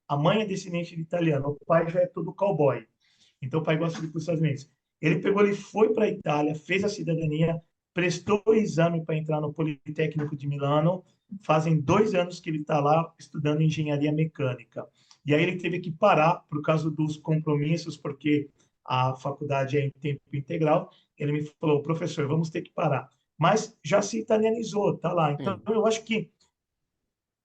a mãe é descendente de italiano, o pai já é todo cowboy. Então o pai gosta de ir para os Estados Unidos. Ele pegou, ele foi para a Itália, fez a cidadania, prestou o exame para entrar no Politécnico de Milano. Fazem 2 anos que ele está lá estudando engenharia mecânica. E aí ele teve que parar por causa dos compromissos, porque a faculdade é em tempo integral. Ele me falou: "Professor, vamos ter que parar." Mas já se italianizou, está lá. Então, Sim.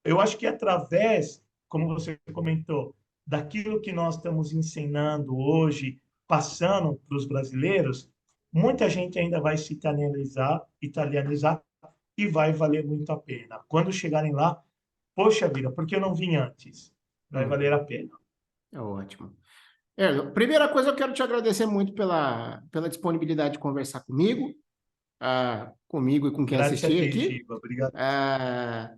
eu acho que através, como você comentou, daquilo que nós estamos ensinando hoje, passando para os brasileiros, muita gente ainda vai se italianizar, e vai valer muito a pena. Quando chegarem lá, poxa vida, por que eu não vim antes? Vai valer a Uhum. pena. É ótimo. Primeira coisa, eu quero te agradecer muito pela disponibilidade de conversar comigo, comigo e com quem Graças a assistir ti, aqui. Giba. Obrigado. Ah,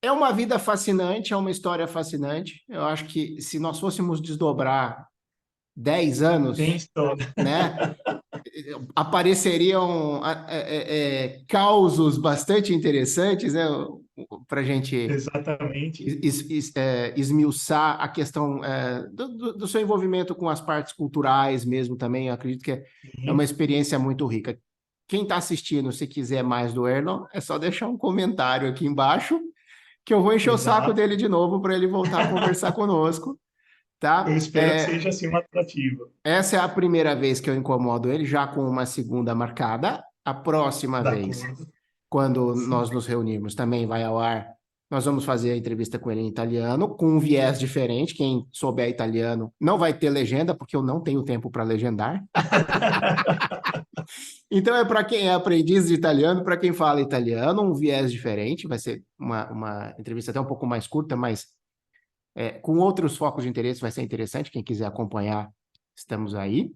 É uma vida fascinante, é uma história fascinante. Eu acho que se nós fôssemos desdobrar 10 Tem anos, história. né, apareceriam causos bastante interessantes, né, para a gente Exatamente. esmiuçar a questão do seu envolvimento com as partes culturais mesmo também. Eu acredito que é uma Sim, experiência muito rica. Quem está assistindo, se quiser mais do Erlon, é só deixar um comentário aqui embaixo que eu vou encher o saco exato. dele de novo para ele voltar a conversar conosco, Eu tá? espero que seja assim uma atrativa. Essa é a primeira vez que eu incomodo ele, já com uma segunda marcada. A próxima vez, D'accordo. quando Sim. nós nos reunirmos, também vai ao ar. Nós vamos fazer a entrevista com ele em italiano, com um viés diferente. Quem souber italiano não vai ter legenda, porque eu não tenho tempo para legendar. Então, é para quem é aprendiz de italiano, para quem fala italiano, um viés diferente. Vai ser uma entrevista até um pouco mais curta, mas com outros focos de interesse vai ser interessante. Quem quiser acompanhar, estamos aí.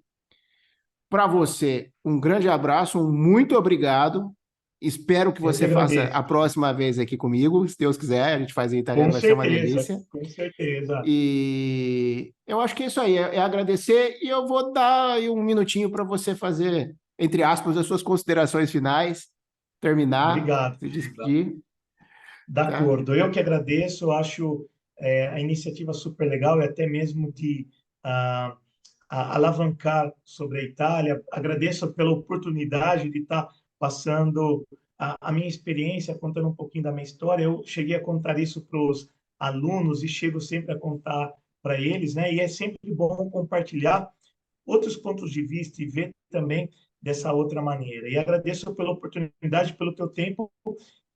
Para você, um grande abraço, um muito obrigado. Espero que Eu que você faça agradeço. a próxima vez aqui comigo. Se Deus quiser, a gente faz em italiano, Com vai ser uma certeza, delícia. com certeza. E eu acho que é isso aí, é agradecer. E eu vou dar aí um minutinho para você fazer, entre aspas, as suas considerações finais, terminar, Obrigado, se Giba. despedir, tá? D'acordo. Eu que agradeço, eu acho a iniciativa super legal, e até mesmo de ah, alavancar sobre a Itália. Agradeço pela oportunidade de estar passando a minha experiência, contando um pouquinho da minha história, eu cheguei a contar isso para os alunos e chego sempre a contar para eles, né? E é sempre bom compartilhar outros pontos de vista e ver também dessa outra maneira. E agradeço pela oportunidade, pelo teu tempo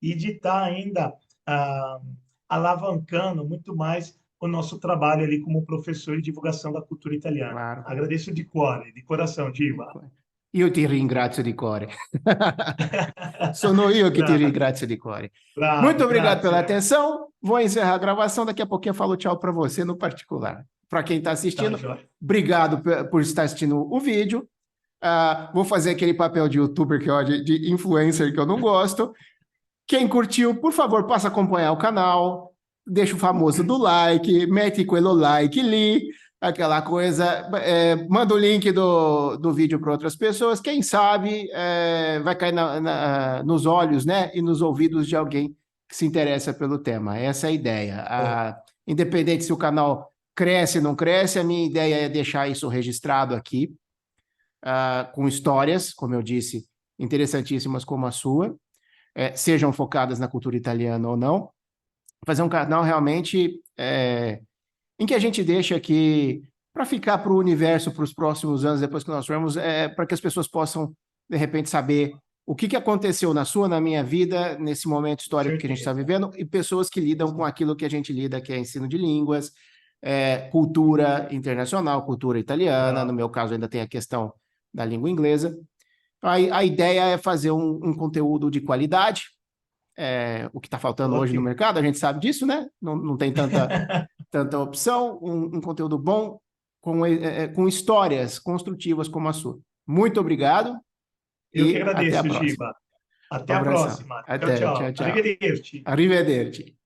e de estar ainda ah, alavancando muito mais o nosso trabalho ali como professor de divulgação da cultura italiana. Claro. Agradeço de cuore, di coração, Giba. Io ti ringrazio di cuore. Sono io che ti Grazie, ringrazio di cuore. Muito bravo, obrigado pela grazie. atenção. Vou encerrar a gravação. Daqui a pouquinho eu falo tchau para você no particular. Para quem está Tá, assistindo, joia. obrigado por estar assistindo o vídeo. Vou fazer aquele papel de youtuber, de influencer que eu não gosto. Quem curtiu, por favor, passa a acompanhar o canal. Deixa o famoso do like, mete quello like ali, aquela coisa. Manda o link do vídeo para outras pessoas. Quem sabe vai cair nos olhos, né, e nos ouvidos de alguém que se interessa pelo tema. Essa é a ideia. Independente se o canal cresce ou não cresce, a minha ideia é deixar isso registrado aqui, com histórias, como eu disse, interessantíssimas como a sua, sejam focadas na cultura italiana ou não. Fazer um canal realmente em que a gente deixa aqui para ficar para o universo, para os próximos anos, depois que nós formos, para que as pessoas possam, de repente, saber o que aconteceu na sua, na minha vida, nesse momento histórico que a gente está vivendo, e pessoas que lidam com aquilo que a gente lida, que é ensino de línguas, cultura internacional, cultura italiana, no meu caso ainda tem a questão da língua inglesa. A ideia é fazer um conteúdo de qualidade, o que está faltando hoje no mercado, a gente sabe disso, né? Não tem tanta opção, um conteúdo bom, com histórias construtivas como a sua. Muito obrigado Eu que e até a agradeço, próxima. Giba. Até Um a abração. próxima. Tchau, Até, tchau, tchau. tchau. Arrivederci. Arrivederci.